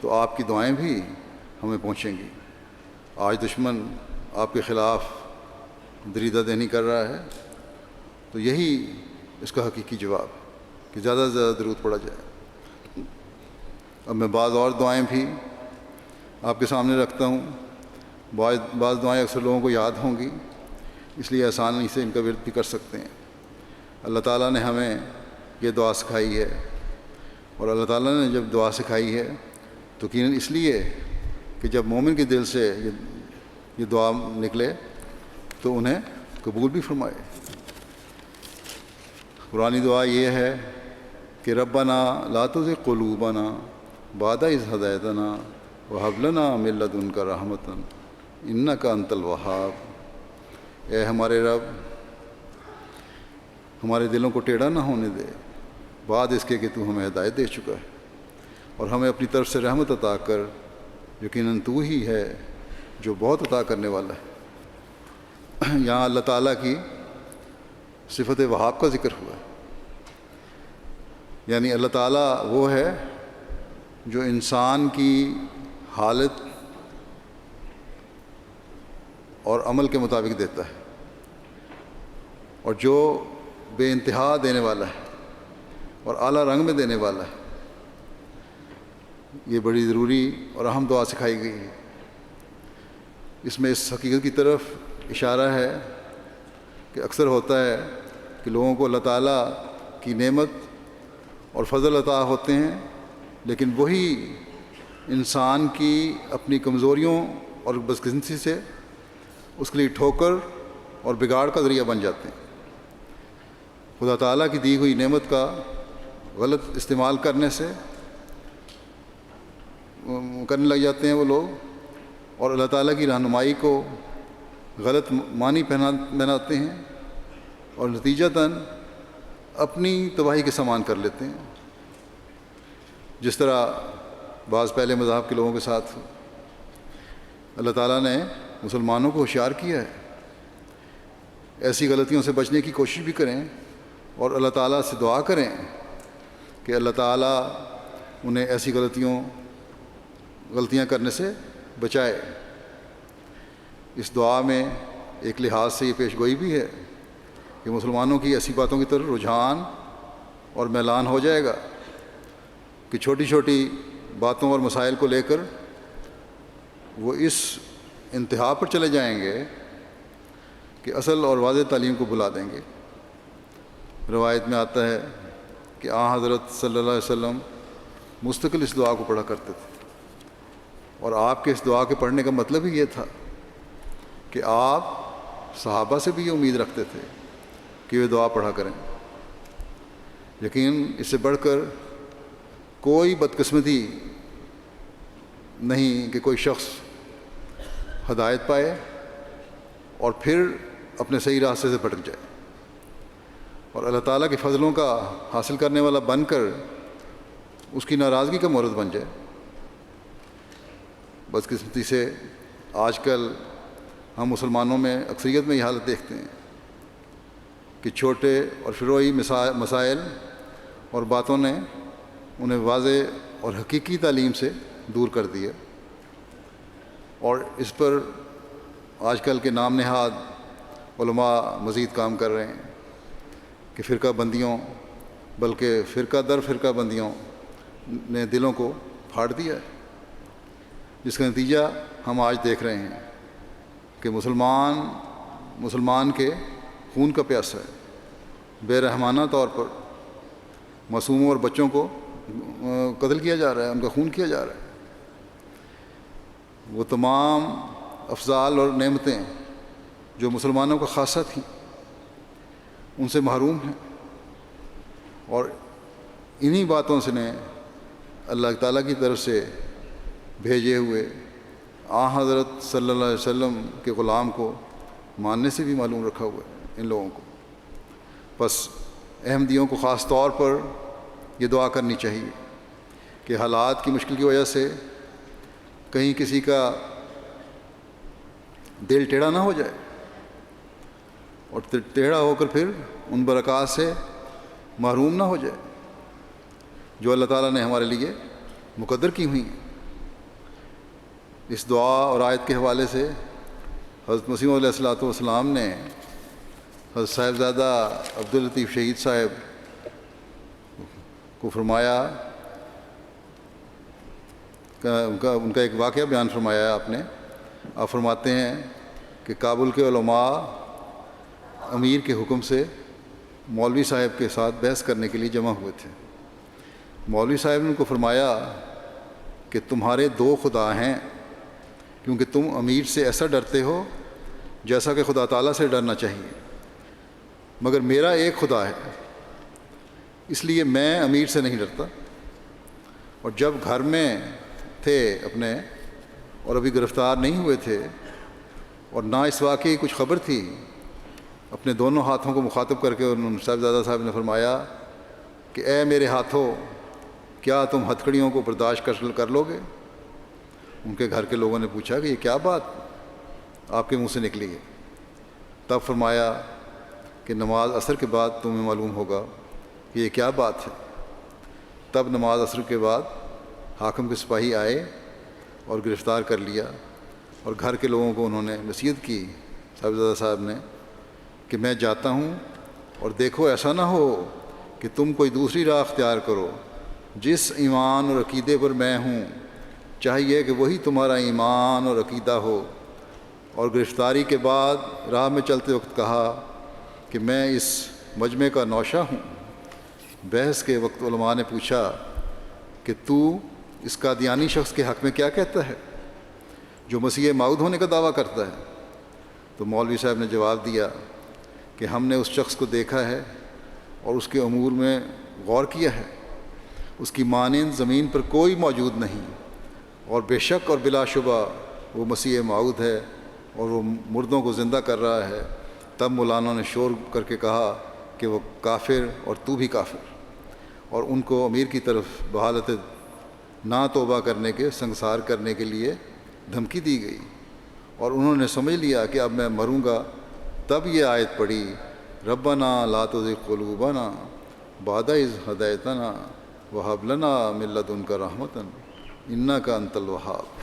تو آپ کی دعائیں بھی ہمیں پہنچیں گی۔ آج دشمن آپ کے خلاف دریدہ دہنی کر رہا ہے تو یہی اس کا حقیقی جواب کہ زیادہ سے زیادہ درود پڑھا جائے۔ اب میں بعض اور دعائیں بھی آپ کے سامنے رکھتا ہوں۔ بعض دعائیں اکثر لوگوں کو یاد ہوں گی، اس لیے آسانی سے ان کا ورد بھی کر سکتے ہیں۔ اللہ تعالیٰ نے ہمیں یہ دعا سکھائی ہے، اور اللہ تعالیٰ نے جب دعا سکھائی ہے تو یقیناً اس لیے کہ جب مومن کے دل سے یہ دعا نکلے تو انہیں قبول بھی فرمائے۔ قرآنی دعا یہ ہے کہ ربنا لا تزغ قلوبنا بعد اذ ہدیتنا وہب لنا من لدنک رحمۃ انک انت الوہاب۔ اے ہمارے رب، ہمارے دلوں کو ٹیڑھا نہ ہونے دے بعد اس کے کہ تو ہمیں ہدایت دے چکا ہے، اور ہمیں اپنی طرف سے رحمت عطا کر، یقیناً تو ہی ہے جو بہت عطا کرنے والا ہے۔ یہاں اللہ تعالیٰ کی صفت وہاب کا ذکر ہوا ہے، یعنی اللہ تعالیٰ وہ ہے جو انسان کی حالت اور عمل کے مطابق دیتا ہے، اور جو بے انتہا دینے والا ہے اور اعلیٰ رنگ میں دینے والا ہے۔ یہ بڑی ضروری اور اہم دعا سکھائی گئی ہے۔ اس میں اس حقیقت کی طرف اشارہ ہے کہ اکثر ہوتا ہے کہ لوگوں کو اللہ تعالیٰ کی نعمت اور فضل عطا ہوتے ہیں، لیکن وہی انسان کی اپنی کمزوریوں اور بدقسمتی سے اس کے لیے ٹھوکر اور بگاڑ کا ذریعہ بن جاتے ہیں۔ خدا تعالیٰ کی دی ہوئی نعمت کا غلط استعمال کرنے لگ جاتے ہیں وہ لوگ، اور اللہ تعالیٰ کی رہنمائی کو غلط معنی بناتے ہیں، اور نتیجتاً اپنی تباہی کے سامان کر لیتے ہیں، جس طرح بعض پہلے مذاہب کے لوگوں کے ساتھ۔ اللہ تعالیٰ نے مسلمانوں کو ہوشیار کیا ہے، ایسی غلطیوں سے بچنے کی کوشش بھی کریں، اور اللہ تعالیٰ سے دعا کریں کہ اللہ تعالیٰ انہیں ایسی غلطیاں کرنے سے بچائے۔ اس دعا میں ایک لحاظ سے یہ پیش گوئی بھی ہے کہ مسلمانوں کی ایسی باتوں کی طرف رجحان اور میلان ہو جائے گا کہ چھوٹی چھوٹی باتوں اور مسائل کو لے کر وہ اس انتہا پر چلے جائیں گے کہ اصل اور واضح تعلیم کو بھلا دیں گے۔ روایت میں آتا ہے کہ حضرت صلی اللہ علیہ وسلم مستقل اس دعا کو پڑھا کرتے تھے، اور آپ کے اس دعا کے پڑھنے کا مطلب ہی یہ تھا کہ آپ صحابہ سے بھی یہ امید رکھتے تھے کہ وہ دعا پڑھا کریں۔ لیکن اس سے بڑھ کر کوئی بدقسمتی نہیں کہ کوئی شخص ہدایت پائے اور پھر اپنے صحیح راستے سے بھٹک جائے، اور اللہ تعالیٰ کے فضلوں کا حاصل کرنے والا بن کر اس کی ناراضگی کا مورد بن جائے۔ بدقسمتی سے آج کل ہم مسلمانوں میں اکثریت میں یہ حالت دیکھتے ہیں کہ چھوٹے اور فروعی مسائل اور باتوں نے انہیں واضح اور حقیقی تعلیم سے دور کر دیا، اور اس پر آج کل کے نام نہاد علماء مزید کام کر رہے ہیں کہ فرقہ بندیوں، بلکہ فرقہ در فرقہ بندیوں نے دلوں کو پھاڑ دیا ہے، جس کا نتیجہ ہم آج دیکھ رہے ہیں کہ مسلمان کے خون کا پیاسا ہے، بے رحمانہ طور پر معصوموں اور بچوں کو قتل کیا جا رہا ہے، ان کا خون کیا جا رہا ہے۔ وہ تمام افضال اور نعمتیں جو مسلمانوں کا خاصہ تھیں ان سے محروم ہیں، اور انہی باتوں سے نے اللہ تعالیٰ کی طرف سے بھیجے ہوئے حضرت صلی اللہ علیہ وسلم کے غلام کو ماننے سے بھی معلوم رکھا ہوا ہے ان لوگوں کو۔ بس احمدیوں کو خاص طور پر یہ دعا کرنی چاہیے کہ حالات کی مشکل کی وجہ سے کہیں کسی کا دل ٹیڑھا نہ ہو جائے، اور ٹیڑھا ہو کر پھر ان برکات سے محروم نہ ہو جائے جو اللہ تعالیٰ نے ہمارے لیے مقدر کی ہوئی ہیں۔ اس دعا اور آیت کے حوالے سے حضرت مسیح علیہ الصلوۃ والسلام نے حضرت صاحبزادہ عبداللطیف شہید صاحب کو فرمایا، ان کا ایک واقعہ بیان فرمایا آپ فرماتے ہیں کہ کابل کے علماء امیر کے حکم سے مولوی صاحب کے ساتھ بحث کرنے کے لیے جمع ہوئے تھے۔ مولوی صاحب نے ان کو فرمایا کہ تمہارے دو خدا ہیں، کیونکہ تم امیر سے ایسا ڈرتے ہو جیسا کہ خدا تعالیٰ سے ڈرنا چاہیے، مگر میرا ایک خدا ہے، اس لیے میں امیر سے نہیں ڈرتا۔ اور جب گھر میں تھے اپنے اور ابھی گرفتار نہیں ہوئے تھے اور نہ اس واقعے کی کچھ خبر تھی، اپنے دونوں ہاتھوں کو مخاطب کر کے انہوں صاحبزادہ صاحب نے فرمایا کہ اے میرے ہاتھوں، کیا تم ہتھکڑیوں کو برداشت کر لو گے؟ ان کے گھر کے لوگوں نے پوچھا کہ یہ کیا بات آپ کے منہ سے نکلی ہے؟ تب فرمایا کہ نماز عصر کے بعد تمہیں معلوم ہوگا کہ یہ کیا بات ہے۔ تب نماز عصر کے بعد حاکم کے سپاہی آئے اور گرفتار کر لیا، اور گھر کے لوگوں کو انہوں نے نصیحت کی صاحبزادہ صاحب نے کہ میں جاتا ہوں، اور دیکھو ایسا نہ ہو کہ تم کوئی دوسری راہ اختیار کرو، جس ایمان اور عقیدے پر میں ہوں چاہیے کہ وہی تمہارا ایمان اور عقیدہ ہو۔ اور گرفتاری کے بعد راہ میں چلتے وقت کہا کہ میں اس مجمع کا نوشہ ہوں۔ بحث کے وقت علماء نے پوچھا کہ تو اس قادیانی شخص کے حق میں کیا کہتا ہے جو مسیح موعود ہونے کا دعویٰ کرتا ہے؟ تو مولوی صاحب نے جواب دیا کہ ہم نے اس شخص کو دیکھا ہے اور اس کے امور میں غور کیا ہے، اس کی مانند زمین پر کوئی موجود نہیں، اور بے شک اور بلا شبہ وہ مسیح موعود ہے اور وہ مردوں کو زندہ کر رہا ہے۔ تب مولانا نے شور کر کے کہا کہ وہ کافر اور تو بھی کافر، اور ان کو امیر کی طرف بحالت نہ توبہ کرنے کے سنگسار کرنے کے لیے دھمکی دی گئی، اور انہوں نے سمجھ لیا کہ اب میں مروں گا۔ تب یہ آیت پڑھی، ربنا لا تزغ قلوبنا بعد اذ ہدیتنا وہب لنا من لدنک رحمۃ انک انت الوہاب۔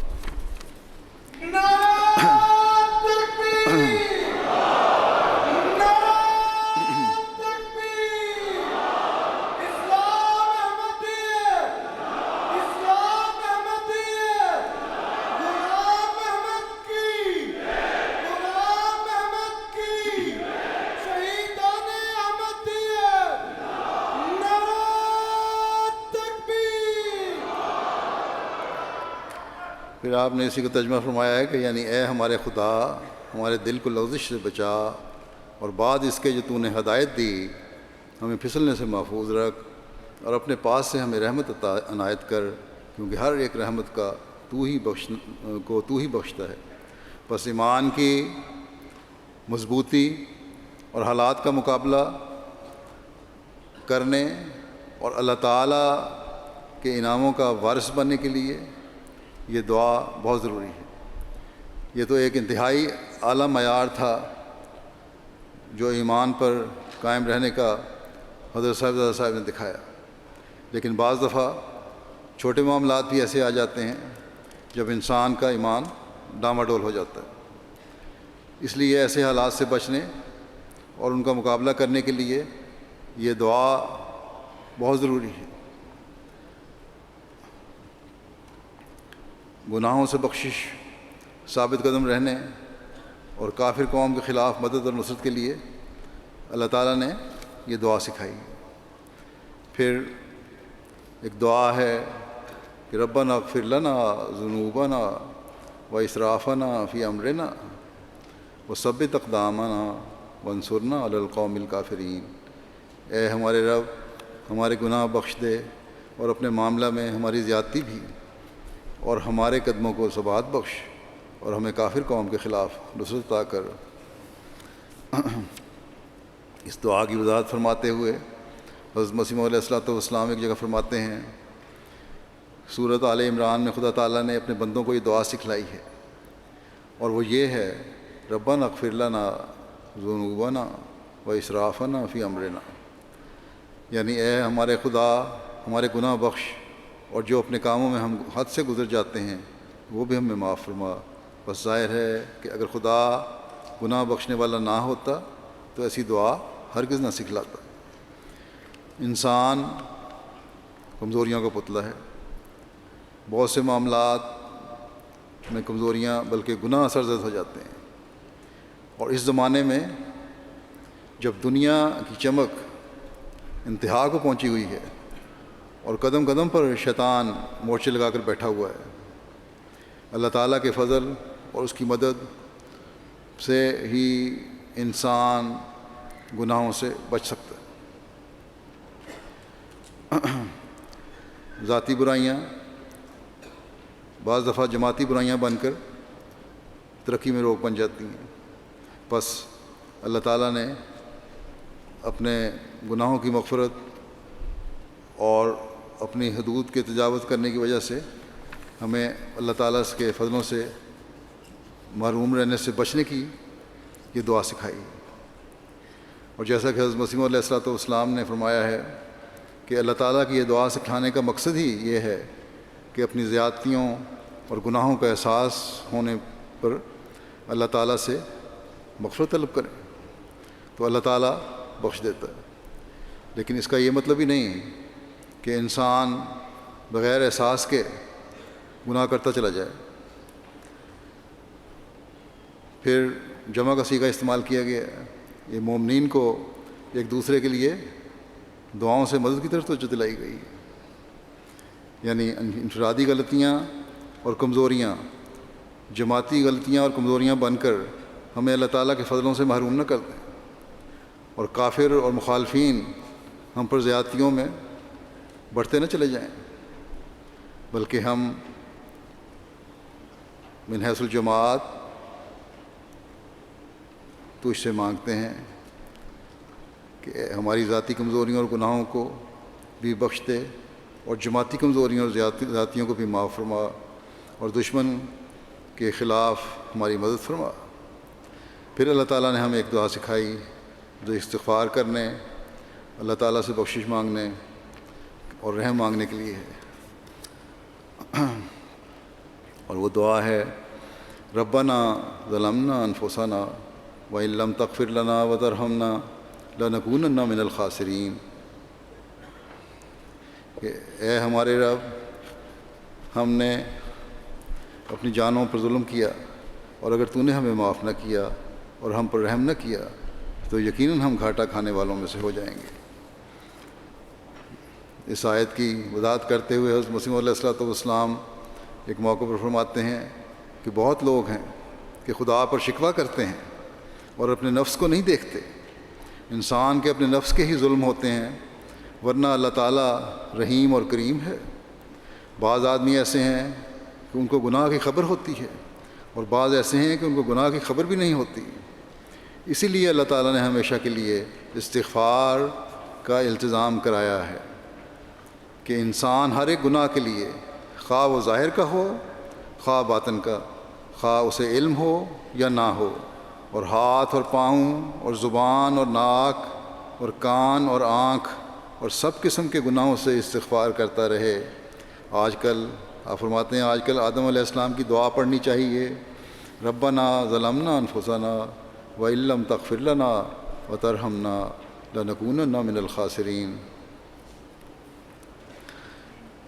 پھر آپ نے اسی کو ترجمہ فرمایا ہے کہ یعنی اے ہمارے خدا، ہمارے دل کو لغزش سے بچا، اور بعد اس کے جو تو نے ہدایت دی ہمیں پھسلنے سے محفوظ رکھ، اور اپنے پاس سے ہمیں رحمت عطا عنایت کر، کیونکہ ہر ایک رحمت کا تو ہی بخشتا ہے۔ پس ایمان کی مضبوطی اور حالات کا مقابلہ کرنے اور اللہ تعالیٰ کے انعاموں کا وارث بننے کے لیے یہ دعا بہت ضروری ہے۔ یہ تو ایک انتہائی اعلیٰ معیار تھا جو ایمان پر قائم رہنے کا حضرت صاحبزادہ صاحب نے دکھایا، لیکن بعض دفعہ چھوٹے معاملات بھی ایسے آ جاتے ہیں جب انسان کا ایمان ڈاماڈول ہو جاتا ہے۔ اس لیے ایسے حالات سے بچنے اور ان کا مقابلہ کرنے کے لیے یہ دعا بہت ضروری ہے۔ گناہوں سے بخشش، ثابت قدم رہنے اور کافر قوم کے خلاف مدد اور نصرت کے لیے اللہ تعالیٰ نے یہ دعا سکھائی۔ پھر ایک دعا ہے کہ ربنا اغفر لنا ذنوبنا و اسرافنا فی امرنا وثبت اقدامنا وانصرنا علی القوم الکافرین۔ اے ہمارے رب، ہمارے گناہ بخش دے اور اپنے معاملہ میں ہماری زیادتی بھی، اور ہمارے قدموں کو ثبات بخش اور ہمیں کافر قوم کے خلاف نصرت عطا کر۔ اس دعا کی وضاحت فرماتے ہوئے حضرت مسیح موعود علیہ السلام ایک جگہ فرماتے ہیں، سورۃ آل عمران میں خدا تعالیٰ نے اپنے بندوں کو یہ دعا سکھلائی ہے، اور وہ یہ ہے، ربنا اغفر لنا ذنوبنا و اسرافنا فی امرنا، یعنی اے ہمارے خدا، ہمارے گناہ بخش، اور جو اپنے کاموں میں ہم حد سے گزر جاتے ہیں وہ بھی ہمیں معاف فرما۔ بس ظاہر ہے کہ اگر خدا گناہ بخشنے والا نہ ہوتا تو ایسی دعا ہرگز نہ سکھلاتا۔ انسان کمزوریوں کا پتلا ہے، بہت سے معاملات میں کمزوریاں بلکہ گناہ سرزد ہو جاتے ہیں، اور اس زمانے میں جب دنیا کی چمک انتہا کو پہنچی ہوئی ہے اور قدم قدم پر شیطان مورچے لگا کر بیٹھا ہوا ہے، اللہ تعالیٰ کے فضل اور اس کی مدد سے ہی انسان گناہوں سے بچ سکتا ہے۔ ذاتی برائیاں بعض دفعہ جماعتی برائیاں بن کر ترقی میں روک بن جاتی ہیں، بس اللہ تعالیٰ نے اپنے گناہوں کی مغفرت اور اپنی حدود کے تجاوز کرنے کی وجہ سے ہمیں اللہ تعالیٰ کے فضلوں سے محروم رہنے سے بچنے کی یہ دعا سکھائی۔ اور جیسا کہ حضرت مسیح موعود علیہ السلام نے فرمایا ہے کہ اللہ تعالیٰ کی یہ دعا سکھانے کا مقصد ہی یہ ہے کہ اپنی زیادتیوں اور گناہوں کا احساس ہونے پر اللہ تعالیٰ سے مغفرت طلب کریں تو اللہ تعالیٰ بخش دیتا ہے۔ لیکن اس کا یہ مطلب ہی نہیں ہے کہ انسان بغیر احساس کے گناہ کرتا چلا جائے۔ پھر جمع کا صیغہ استعمال کیا گیا ہے، یہ مومنین کو ایک دوسرے کے لیے دعاؤں سے مدد کی طرف توجہ دلائی گئی ہے، یعنی انفرادی غلطیاں اور کمزوریاں جماعتی غلطیاں اور کمزوریاں بن کر ہمیں اللہ تعالیٰ کے فضلوں سے محروم نہ کر دیں، اور کافر اور مخالفین ہم پر زیادتیوں میں بڑھتے نہ چلے جائیں، بلکہ ہم من حیث الجماعت تو اس سے مانگتے ہیں کہ ہماری ذاتی کمزوریوں اور گناہوں کو بھی بخش دے، اور جماعتی کمزوریوں اور ذاتیوں کو بھی معاف فرما، اور دشمن کے خلاف ہماری مدد فرما۔ پھر اللہ تعالیٰ نے ہمیں ایک دعا سکھائی جو استغفار کرنے، اللہ تعالیٰ سے بخشش مانگنے اور رحم مانگنے کے لیے ہے، اور وہ دعا ہے ربنا ظلمنا انفسنا وإن لم تغفر لنا وترحمنا لنکونن من الخاسرین، کہ اے ہمارے رب، ہم نے اپنی جانوں پر ظلم کیا، اور اگر تو نے ہمیں معاف نہ کیا اور ہم پر رحم نہ کیا تو یقیناً ہم گھاٹا کھانے والوں میں سے ہو جائیں گے۔ اس آیت کی وضاحت کرتے ہوئے حضرت مسیح علیہ السلام ایک موقع پر فرماتے ہیں کہ بہت لوگ ہیں کہ خدا پر شکوہ کرتے ہیں اور اپنے نفس کو نہیں دیکھتے۔ انسان کے اپنے نفس کے ہی ظلم ہوتے ہیں، ورنہ اللہ تعالیٰ رحیم اور کریم ہے۔ بعض آدمی ایسے ہیں کہ ان کو گناہ کی خبر ہوتی ہے، اور بعض ایسے ہیں کہ ان کو گناہ کی خبر بھی نہیں ہوتی۔ اسی لیے اللہ تعالیٰ نے ہمیشہ کے لیے استغفار کا التزام کرایا ہے کہ انسان ہر ایک گناہ کے لیے، خواہ وہ ظاہر کا ہو خواہ باطن کا، خواہ اسے علم ہو یا نہ ہو، اور ہاتھ اور پاؤں اور زبان اور ناک اور کان اور آنکھ اور سب قسم کے گناہوں سے استغفار کرتا رہے۔ آج کل آپ فرماتے ہیں آج کل آدم علیہ السلام کی دعا پڑھنی چاہیے، ربنا ظلمنا انفسنا وإن لم تغفر لنا وترحمنا لنکونن من الخاسرین۔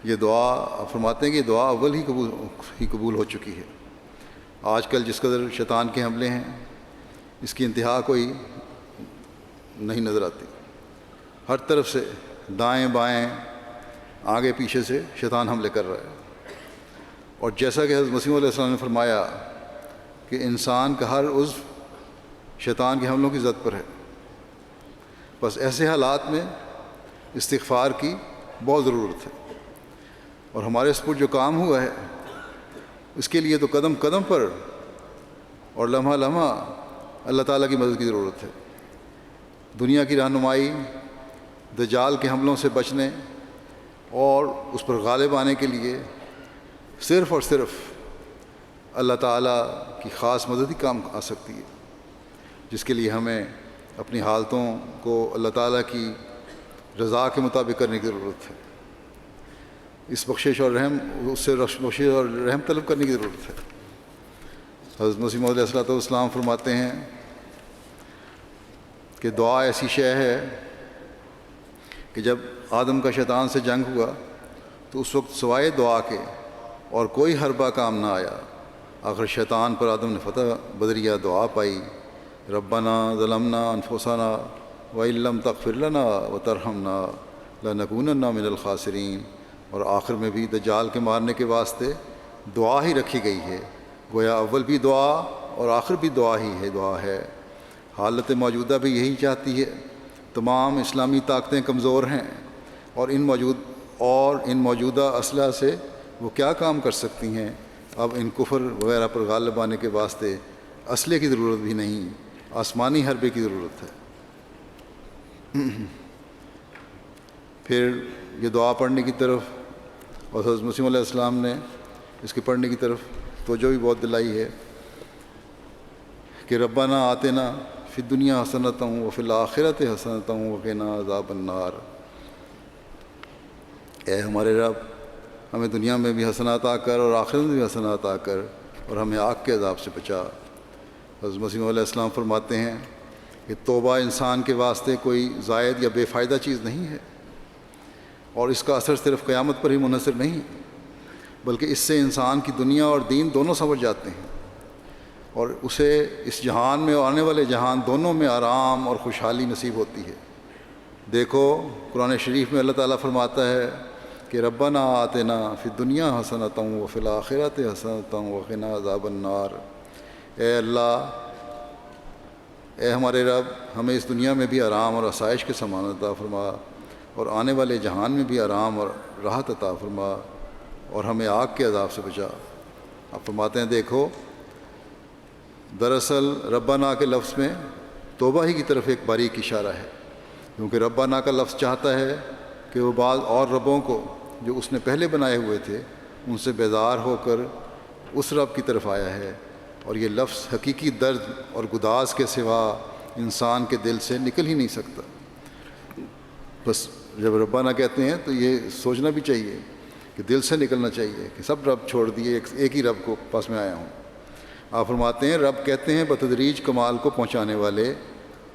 یہ دعا آپ فرماتے ہیں کہ یہ دعا اول ہی قبول ہو چکی ہے۔ آج کل جس قدر شیطان کے حملے ہیں اس کی انتہا کوئی نہیں نظر آتی، ہر طرف سے دائیں بائیں آگے پیچھے سے شیطان حملے کر رہا ہے، اور جیسا کہ حضرت مسیح علیہ السلام نے فرمایا کہ انسان کا ہر عضو شیطان کے حملوں کی زد پر ہے۔ بس ایسے حالات میں استغفار کی بہت ضرورت ہے، اور ہمارے اس پر جو کام ہوا ہے اس کے لیے تو قدم قدم پر اور لمحہ لمحہ اللہ تعالیٰ کی مدد کی ضرورت ہے۔ دنیا کی رہنمائی، دجال کے حملوں سے بچنے اور اس پر غالب آنے کے لیے صرف اور صرف اللہ تعالیٰ کی خاص مدد ہی کام آ سکتی ہے، جس کے لیے ہمیں اپنی حالتوں کو اللہ تعالیٰ کی رضا کے مطابق کرنے کی ضرورت ہے۔ اس بخشش اور رحم، اس سے بخشش اور رحم طلب کرنے کی ضرورت ہے۔ حضرت مسیح علیہ السلام فرماتے ہیں کہ دعا ایسی شے ہے کہ جب آدم کا شیطان سے جنگ ہوا تو اس وقت سوائے دعا کے اور کوئی حربہ کام نہ آیا۔ آخر شیطان پر آدم نے فتح بدریہ دعا پائی، ربنا ظلمنا انفسنا وإن لم تغفر لنا وترحمنا لنکونن من الخاسرین، اور آخر میں بھی دجال کے مارنے کے واسطے دعا ہی رکھی گئی ہے، گویا اول بھی دعا اور آخر بھی دعا ہی ہے، دعا ہے۔ حالت موجودہ بھی یہی چاہتی ہے۔ تمام اسلامی طاقتیں کمزور ہیں، اور ان موجودہ اسلحہ سے وہ کیا کام کر سکتی ہیں؟ اب ان کفر وغیرہ پر غالب آنے کے واسطے اسلحے کی ضرورت بھی نہیں، آسمانی حربے کی ضرورت ہے۔ پھر یہ دعا پڑھنے کی طرف اور حضرت مسیح علیہ السلام نے اس کے پڑھنے کی طرف توجہ بھی بہت دلائی ہے کہ ربنا آتنا فی الدنیا حسنۃ وفی الآخرۃ حسنۃ وقنا عذاب النار، اے ہمارے رب ہمیں دنیا میں بھی حسنات عطا کر اور آخرت میں بھی حسنات عطا کر، اور ہمیں آگ کے عذاب سے بچا۔ حضرت مسیح علیہ السلام فرماتے ہیں کہ توبہ انسان کے واسطے کوئی زائد یا بے فائدہ چیز نہیں ہے، اور اس کا اثر صرف قیامت پر ہی منحصر نہیں، بلکہ اس سے انسان کی دنیا اور دین دونوں سنور جاتے ہیں، اور اسے اس جہان میں اور آنے والے جہان دونوں میں آرام اور خوشحالی نصیب ہوتی ہے۔ دیکھو قرآن شریف میں اللہ تعالیٰ فرماتا ہے کہ ربنا آتنا فی الدنیا حسنۃ وفی الآخرۃ حسنۃ وقنا عذاب النار، اے اللہ اے ہمارے رب ہمیں اس دنیا میں بھی آرام اور آسائش کے سامان عطا فرما، اور آنے والے جہان میں بھی آرام اور راحت عطا فرما، اور ہمیں آگ کے عذاب سے بچا۔ آپ فرماتے ہیں دیکھو، دراصل ربنا کے لفظ میں توبہ ہی کی طرف ایک باریک اشارہ ہے، کیونکہ ربنا کا لفظ چاہتا ہے کہ وہ بعض اور ربوں کو جو اس نے پہلے بنائے ہوئے تھے ان سے بیزار ہو کر اس رب کی طرف آیا ہے، اور یہ لفظ حقیقی درد اور گداز کے سوا انسان کے دل سے نکل ہی نہیں سکتا۔ بس جب ربنا کہتے ہیں تو یہ سوچنا بھی چاہیے کہ دل سے نکلنا چاہیے کہ سب رب چھوڑ دیے، ایک ہی رب کو پاس میں آیا ہوں۔ آپ فرماتے ہیں رب کہتے ہیں بتدریج کمال کو پہنچانے والے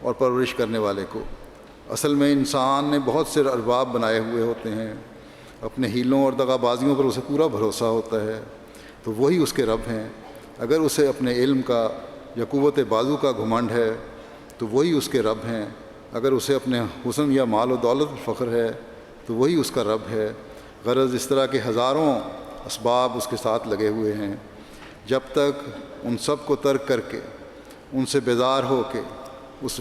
اور پرورش کرنے والے کو۔ اصل میں انسان نے بہت سے ارباب بنائے ہوئے ہوتے ہیں، اپنے ہیلوں اور دغا بازیوں پر اسے پورا بھروسہ ہوتا ہے، تو وہی اس کے رب ہیں۔ اگر اسے اپنے علم کا یا قوت بازو کا گھمنڈ ہے تو وہی اس کے رب ہیں، اگر اسے اپنے حسن یا مال و دولت پر فخر ہے تو وہی اس کا رب ہے۔ غرض اس طرح کے ہزاروں اسباب اس کے ساتھ لگے ہوئے ہیں، جب تک ان سب کو ترک کر کے ان سے بیزار ہو کے اس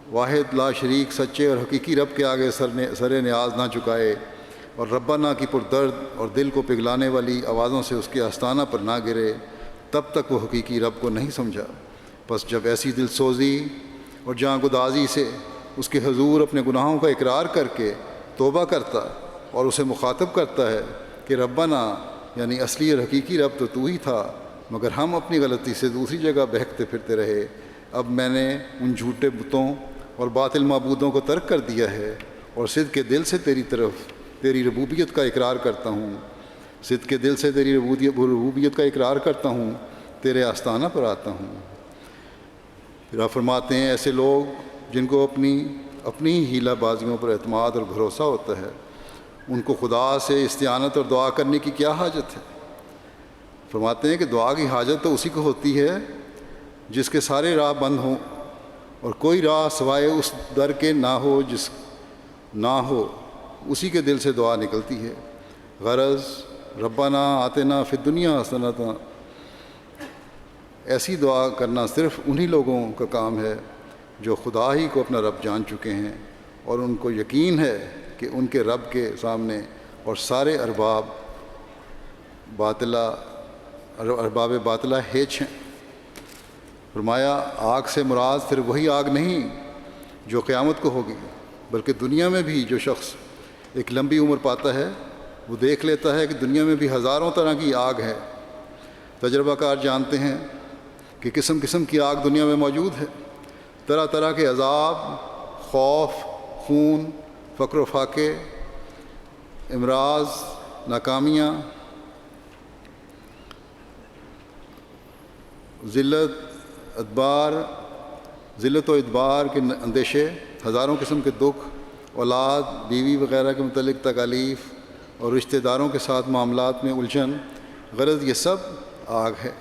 واحد لا شریک سچے اور حقیقی رب کے آگے سر نیاز نہ جھکائے، اور ربنا کی پردرد اور دل کو پگھلانے والی آوازوں سے اس کے آستانہ پر نہ گرے، تب تک وہ حقیقی رب کو نہیں سمجھا۔ بس جب ایسی دل سوزی اور جاں گدازی سے اس کے حضور اپنے گناہوں کا اقرار کر کے توبہ کرتا اور اسے مخاطب کرتا ہے کہ ربنا، یعنی اصلی اور حقیقی رب تو ہی تھا، مگر ہم اپنی غلطی سے دوسری جگہ بہکتے پھرتے رہے، اب میں نے ان جھوٹے بتوں اور باطل معبودوں کو ترک کر دیا ہے، اور صدق کے دل سے تیری ربوبیت کا اقرار کرتا ہوں، صدق کے دل سے تیری ربوبیت کا اقرار کرتا ہوں، تیرے آستانہ پر آتا ہوں۔ پھر آپ فرماتے ہیں ایسے لوگ جن کو اپنی ہیلہ بازیوں پر اعتماد اور بھروسہ ہوتا ہے، ان کو خدا سے استعانت اور دعا کرنے کی کیا حاجت ہے؟ فرماتے ہیں کہ دعا کی حاجت تو اسی کو ہوتی ہے جس کے سارے راہ بند ہوں اور کوئی راہ سوائے اس در کے نہ ہو، اسی کے دل سے دعا نکلتی ہے۔ غرض ربنا آتنا فی الدنیا حسنۃ، ایسی دعا کرنا صرف انہی لوگوں کا کام ہے جو خدا ہی کو اپنا رب جان چکے ہیں، اور ان کو یقین ہے کہ ان کے رب کے سامنے اور سارے ارباب باطلہ ہیچ ہیں۔ فرمایا آگ سے مراد صرف وہی آگ نہیں جو قیامت کو ہوگی، بلکہ دنیا میں بھی جو شخص ایک لمبی عمر پاتا ہے وہ دیکھ لیتا ہے کہ دنیا میں بھی ہزاروں طرح کی آگ ہے۔ تجربہ کار جانتے ہیں کہ قسم قسم کی آگ دنیا میں موجود ہے، طرح طرح کے عذاب، خوف، خون، فقر و فاقے، امراض، ناکامیاں، ذلت و ادبار کے اندیشے، ہزاروں قسم کے دکھ، اولاد، بیوی وغیرہ کے متعلق تکالیف اور رشتہ داروں کے ساتھ معاملات میں الجھن، غرض یہ سب آگ ہے۔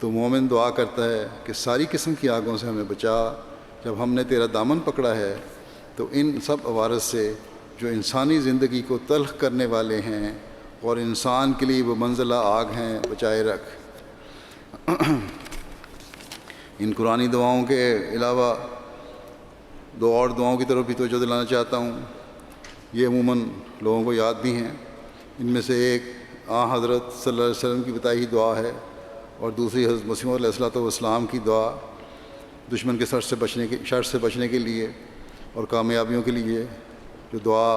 تو مومن دعا کرتا ہے کہ ساری قسم کی آگوں سے ہمیں بچا، جب ہم نے تیرا دامن پکڑا ہے تو ان سب عوارض سے جو انسانی زندگی کو تلخ کرنے والے ہیں اور انسان کے لیے وہ منزلہ آگ ہیں، بچائے رکھ۔ ان قرآنی دعاؤں کے علاوہ دو اور دعاؤں کی طرف بھی توجہ دلانا چاہتا ہوں، یہ عموماً لوگوں کو یاد بھی ہیں۔ ان میں سے ایک حضرت صلی اللہ علیہ وسلم کی بتائی ہوئی دعا ہے، اور دوسری حضرت مسیح علیہ الصلوۃ والسلام کی دعا دشمن کے شر سے بچنے کے لیے اور کامیابیوں کے لیے۔ جو دعا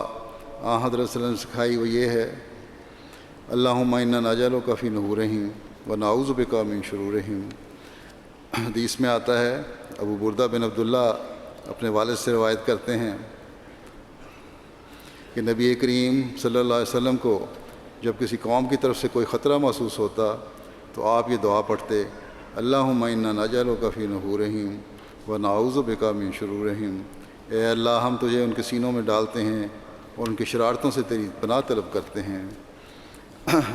حضرت صلی اللہ علیہ وسلم نے سکھائی وہ یہ ہے: اللہم انا نجعلک فی نحورہم ونعوذ بک من شرورہم۔ حدیث میں آتا ہے، ابو بردہ بن عبداللہ اپنے والد سے روایت کرتے ہیں کہ نبی کریم صلی اللہ علیہ وسلم کو جب کسی قوم کی طرف سے کوئی خطرہ محسوس ہوتا تو آپ یہ دعا پڑھتے: اللہم انا نجعلک فی نحورہم ونعوذ بک من شرورہم۔ اے اللہ، ہم تجھے ان کے سینوں میں ڈالتے ہیں اور ان کی شرارتوں سے تیری پناہ طلب کرتے ہیں۔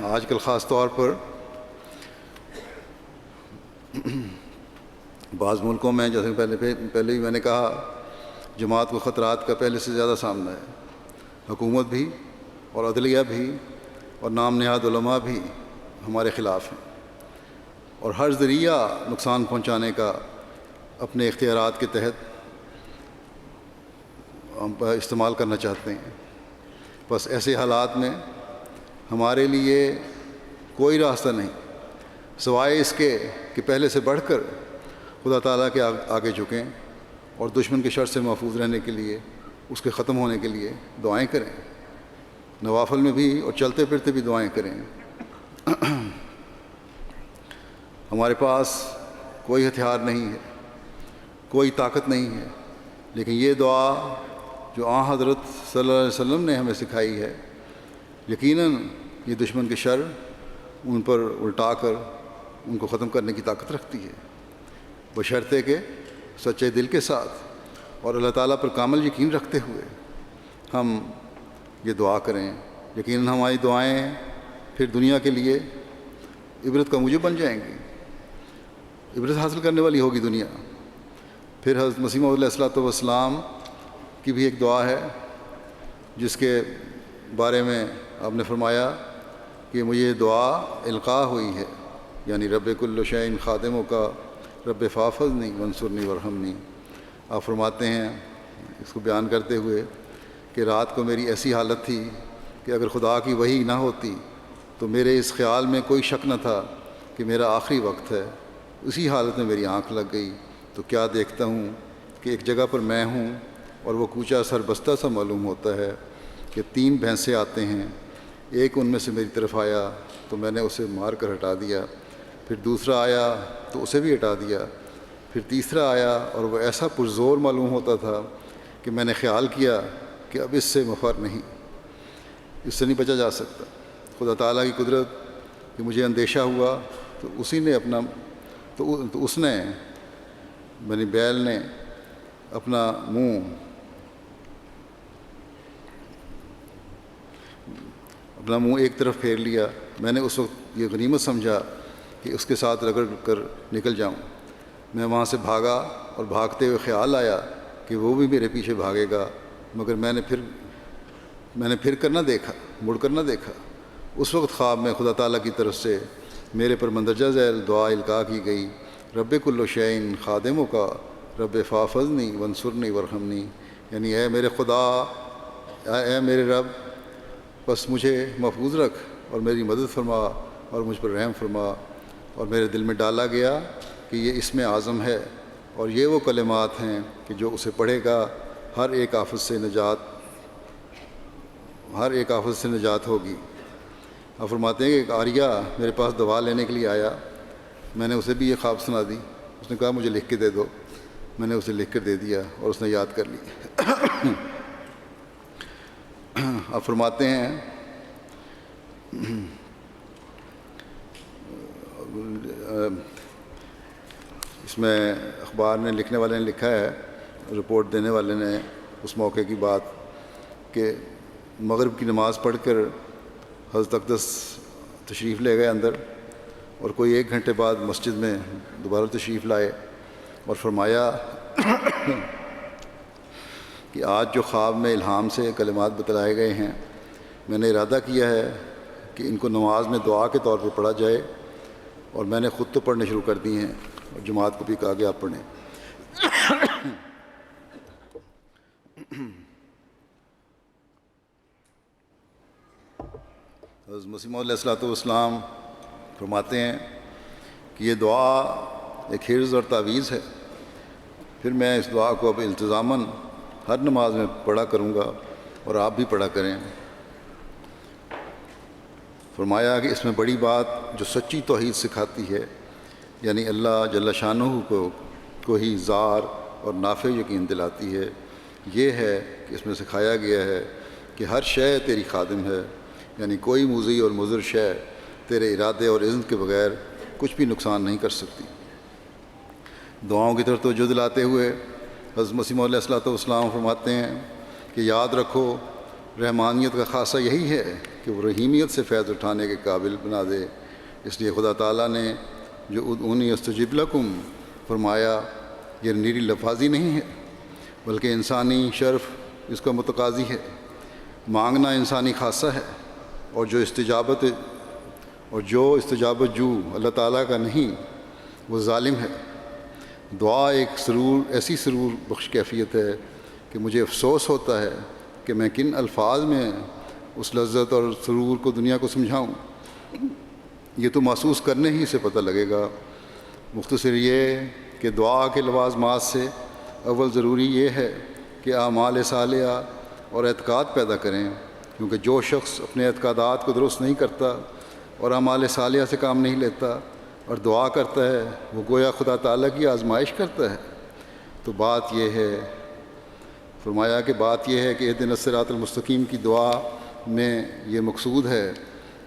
آج کل خاص طور پر بعض ملکوں میں، جیسے پہلے ہی میں نے کہا، جماعت کو خطرات کا پہلے سے زیادہ سامنا ہے۔ حکومت بھی اور عدلیہ بھی اور نام نہاد علماء بھی ہمارے خلاف ہیں، اور ہر ذریعہ نقصان پہنچانے کا اپنے اختیارات کے تحت ہم استعمال کرنا چاہتے ہیں۔ بس ایسے حالات میں ہمارے لیے کوئی راستہ نہیں سوائے اس کے کہ پہلے سے بڑھ کر خدا تعالیٰ کے آگے جھکیں اور دشمن کے شر سے محفوظ رہنے کے لیے، اس کے ختم ہونے کے لیے دعائیں کریں، نوافل میں بھی اور چلتے پھرتے بھی دعائیں کریں۔ ہمارے پاس کوئی ہتھیار نہیں ہے، کوئی طاقت نہیں ہے، لیکن یہ دعا جو آن حضرت صلی اللہ علیہ وسلم نے ہمیں سکھائی ہے، یقیناً یہ دشمن کے شر ان پر الٹا کر ان کو ختم کرنے کی طاقت رکھتی ہے، بشرطے کہ سچے دل کے ساتھ اور اللہ تعالیٰ پر کامل یقین رکھتے ہوئے ہم یہ دعا کریں۔ یقیناً ہماری دعائیں پھر دنیا کے لیے عبرت کا موجب بن جائیں گی، عبرت حاصل کرنے والی ہوگی دنیا۔ پھر حضرت مسیح موعود علیہ الصلوۃ والسلام کی بھی ایک دعا ہے جس کے بارے میں آپ نے فرمایا کہ مجھے یہ دعا القاء ہوئی ہے، یعنی رب کل شیء خادموں کا رب فاحفظنی وانصرنی وارحمنی۔ آپ فرماتے ہیں اس کو بیان کرتے ہوئے کہ رات کو میری ایسی حالت تھی کہ اگر خدا کی وحی نہ ہوتی تو میرے اس خیال میں کوئی شک نہ تھا کہ میرا آخری وقت ہے۔ اسی حالت میں میری آنکھ لگ گئی تو کیا دیکھتا ہوں کہ ایک جگہ پر میں ہوں اور وہ کوچہ سربستہ سا معلوم ہوتا ہے کہ 3 بھینسیں آتے ہیں، ایک ان میں سے میری طرف آیا تو میں نے اسے مار کر ہٹا دیا، پھر دوسرا آیا تو اسے بھی ہٹا دیا، پھر تیسرا آیا اور وہ ایسا پرزور معلوم ہوتا تھا کہ میں نے خیال کیا کہ اب اس سے مفر نہیں، اس سے نہیں بچا جا سکتا۔ خدا تعالیٰ کی قدرت کہ مجھے اندیشہ ہوا تو اسی نے اپنا تو اس نے بنی بیل نے اپنا منہ ایک طرف پھیر لیا۔ میں نے اس وقت یہ غنیمت سمجھا کہ اس کے ساتھ رگڑ کر نکل جاؤں۔ میں وہاں سے بھاگا اور بھاگتے ہوئے خیال آیا کہ وہ بھی میرے پیچھے بھاگے گا، مگر میں نے پھر کر نہ دیکھا، مڑ کر نہ دیکھا۔ اس وقت خواب میں خدا تعالیٰ کی طرف سے میرے پر مندرجہ ذیل دعا القاء کی گئی، رب کل شیء خادموں کا رب فاحفظنی وانصرنی وارحمنی، یعنی اے میرے خدا، اے میرے رب، بس مجھے محفوظ رکھ اور میری مدد فرما اور مجھ پر رحم فرما۔ اور میرے دل میں ڈالا گیا کہ یہ اسم اعظم ہے اور یہ وہ کلمات ہیں کہ جو اسے پڑھے گا ہر ایک آفت سے نجات ہوگی۔ آپ فرماتے ہیں کہ ایک عاریہ میرے پاس دوا لینے کے لیے آیا، میں نے اسے بھی یہ خواب سنا دی، اس نے کہا مجھے لکھ کے دے دو، میں نے اسے لکھ کر دے دیا اور اس نے یاد کر لی۔ آپ فرماتے ہیں اس میں اخبار نے لکھنے والے نے لکھا ہے، رپورٹ دینے والے نے اس موقع کی بات کہ مغرب کی نماز پڑھ کر حضرت اقدس تشریف لے گئے اندر، اور کوئی 1 گھنٹے بعد مسجد میں دوبارہ تشریف لائے اور فرمایا کہ آج جو خواب میں الہام سے کلمات بتلائے گئے ہیں، میں نے ارادہ کیا ہے کہ ان کو نماز میں دعا کے طور پر پڑھا جائے، اور میں نے خود تو پڑھنے شروع کر دی ہیں اور جماعت کو بھی کہا کہ آپ پڑھیں۔ حضرت مسیح موعود علیہ الصلوۃ والسلام فرماتے ہیں کہ یہ دعا ایک حرز اور تعویذ ہے۔ پھر میں اس دعا کو اب التزاماً ہر نماز میں پڑھا کروں گا اور آپ بھی پڑھا کریں۔ فرمایا کہ اس میں بڑی بات جو سچی توحید سکھاتی ہے، یعنی اللہ جل شانہ کو ہی زار اور نافع یقین دلاتی ہے، یہ ہے کہ اس میں سکھایا گیا ہے کہ ہر شے تیری خادم ہے، یعنی کوئی مضی اور مضر شے تیرے ارادے اور اذن کے بغیر کچھ بھی نقصان نہیں کر سکتی۔ دعاؤں کی طرف توجہ دلاتے ہوئے حضرت مسیح موعود علیہ الصلوۃ والسلام فرماتے ہیں کہ یاد رکھو، رحمانیت کا خاصہ یہی ہے کہ وہ رحیمیت سے فیض اٹھانے کے قابل بنا دے۔ اس لیے خدا تعالیٰ نے جو ادعونی استجب لکم فرمایا، یہ نیری لفاظی نہیں ہے بلکہ انسانی شرف اس کا متقاضی ہے۔ مانگنا انسانی خاصہ ہے، اور جو استجابت جو اللہ تعالیٰ کا نہیں وہ ظالم ہے۔ دعا ایک ایسی سرور بخش کیفیت ہے کہ مجھے افسوس ہوتا ہے کہ میں کن الفاظ میں اس لذت اور سرور کو دنیا کو سمجھاؤں. یہ تو محسوس کرنے ہی سے پتہ لگے گا. مختصر یہ کہ دعا کے لوازمات سے اول ضروری یہ ہے کہ اعمال صالحہ اور اعتقاد پیدا کریں، کیونکہ جو شخص اپنے اعتقادات کو درست نہیں کرتا اور اعمال صالحہ سے کام نہیں لیتا اور دعا کرتا ہے، وہ گویا خدا تعالیٰ کی آزمائش کرتا ہے. تو بات یہ ہے، فرمایا کہ بات یہ ہے کہ اہدنا الصراط المستقیم کی دعا میں یہ مقصود ہے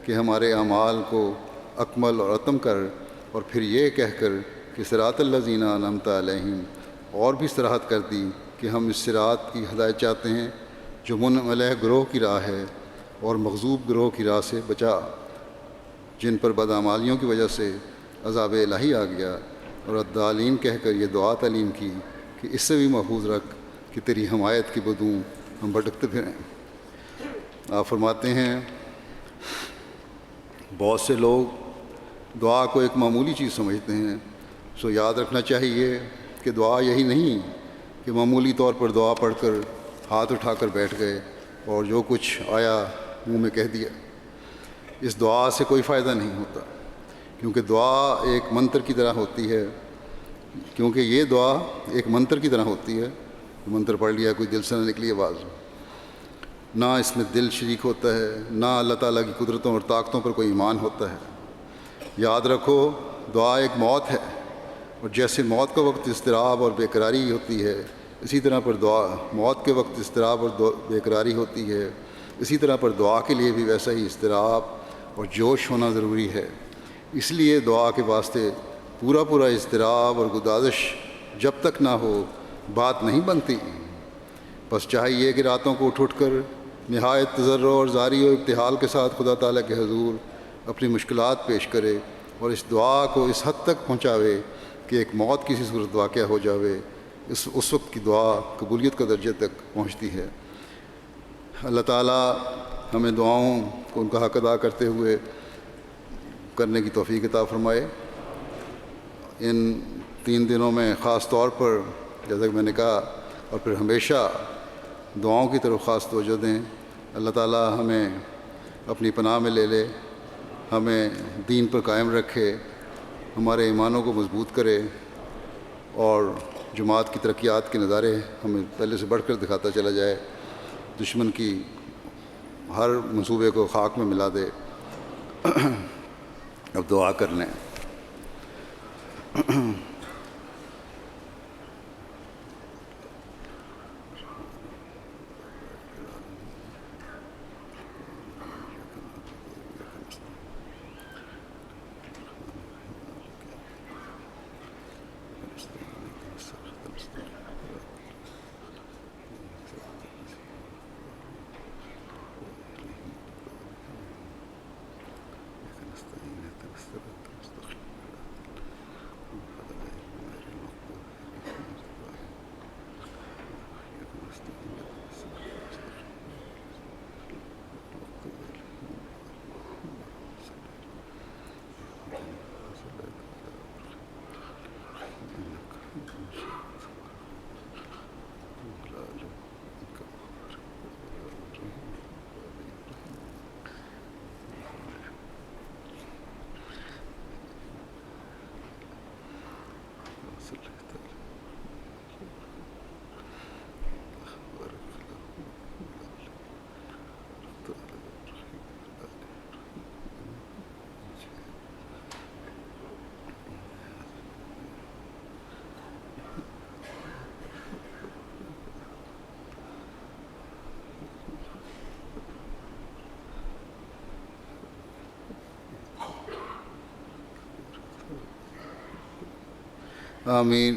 کہ ہمارے اعمال کو اکمل اور اتم کر، اور پھر یہ کہہ کر کہ صراط الذین انعمت علیہم، اور بھی صراحت کر دی کہ ہم اس صراط کی ہدایت چاہتے ہیں جو منعم علیہ گروہ کی راہ ہے، اور مغضوب گروہ کی راہ سے بچا جن پر بدعمالیوں کی وجہ سے عذاب الہی آ گیا. اور الضالین کہہ کر یہ دعا تعلیم کی کہ اس سے بھی محفوظ رکھ کہ تیری حمایت کی بدوں ہم بھٹکتے پھریں. آپ فرماتے ہیں بہت سے لوگ دعا کو ایک معمولی چیز سمجھتے ہیں، سو یاد رکھنا چاہیے کہ دعا یہی نہیں کہ معمولی طور پر دعا پڑھ کر ہاتھ اٹھا کر بیٹھ گئے اور جو کچھ آیا منہ میں کہہ دیا. اس دعا سے کوئی فائدہ نہیں ہوتا، کیونکہ دعا ایک منتر کی طرح ہوتی ہے. کیونکہ یہ دعا ایک منتر کی طرح ہوتی ہے. منتر پڑھ لیا، کوئی دل سے نہ نکلی آواز، نہ اس میں دل شریک ہوتا ہے، نہ اللہ تعالیٰ کی قدرتوں اور طاقتوں پر کوئی ایمان ہوتا ہے. یاد رکھو دعا ایک موت ہے، اور جیسے موت کا وقت اضطراب اور بے قراری ہوتی ہے، اسی طرح پر دعا موت کے وقت اضطراب اور بے قراری ہوتی ہے، اسی طرح پر دعا کے لیے بھی ویسا ہی اضطراب اور جوش ہونا ضروری ہے. اس لیے دعا کے واسطے پورا اضطراب اور گدازش جب تک نہ ہو بات نہیں بنتی. بس چاہیے کہ راتوں کو اٹھ کر نہایت تضرع اور زاری و ابتحال کے ساتھ خدا تعالیٰ کے حضور اپنی مشکلات پیش کرے، اور اس دعا کو اس حد تک پہنچاوے کہ ایک موت کسی صورت واقعہ ہو جاوے. اس وقت کی دعا قبولیت کا درجے تک پہنچتی ہے. اللہ تعالیٰ ہمیں دعاؤں کو ان کا حق ادا کرتے ہوئے کرنے کی توفیق عطا فرمائے. ان 3 دنوں میں خاص طور پر جیسا کہ میں نے کہا، اور پھر ہمیشہ دعاؤں کی طرف خاص توجہ دیں. اللہ تعالیٰ ہمیں اپنی پناہ میں لے لے، ہمیں دین پر قائم رکھے، ہمارے ایمانوں کو مضبوط کرے، اور جماعت کی ترقیات کے نظارے ہمیں پہلے سے بڑھ کر دکھاتا چلا جائے. دشمن کی ہر منصوبے کو خاک میں ملا دے. اب دعا کر لیں. آمین.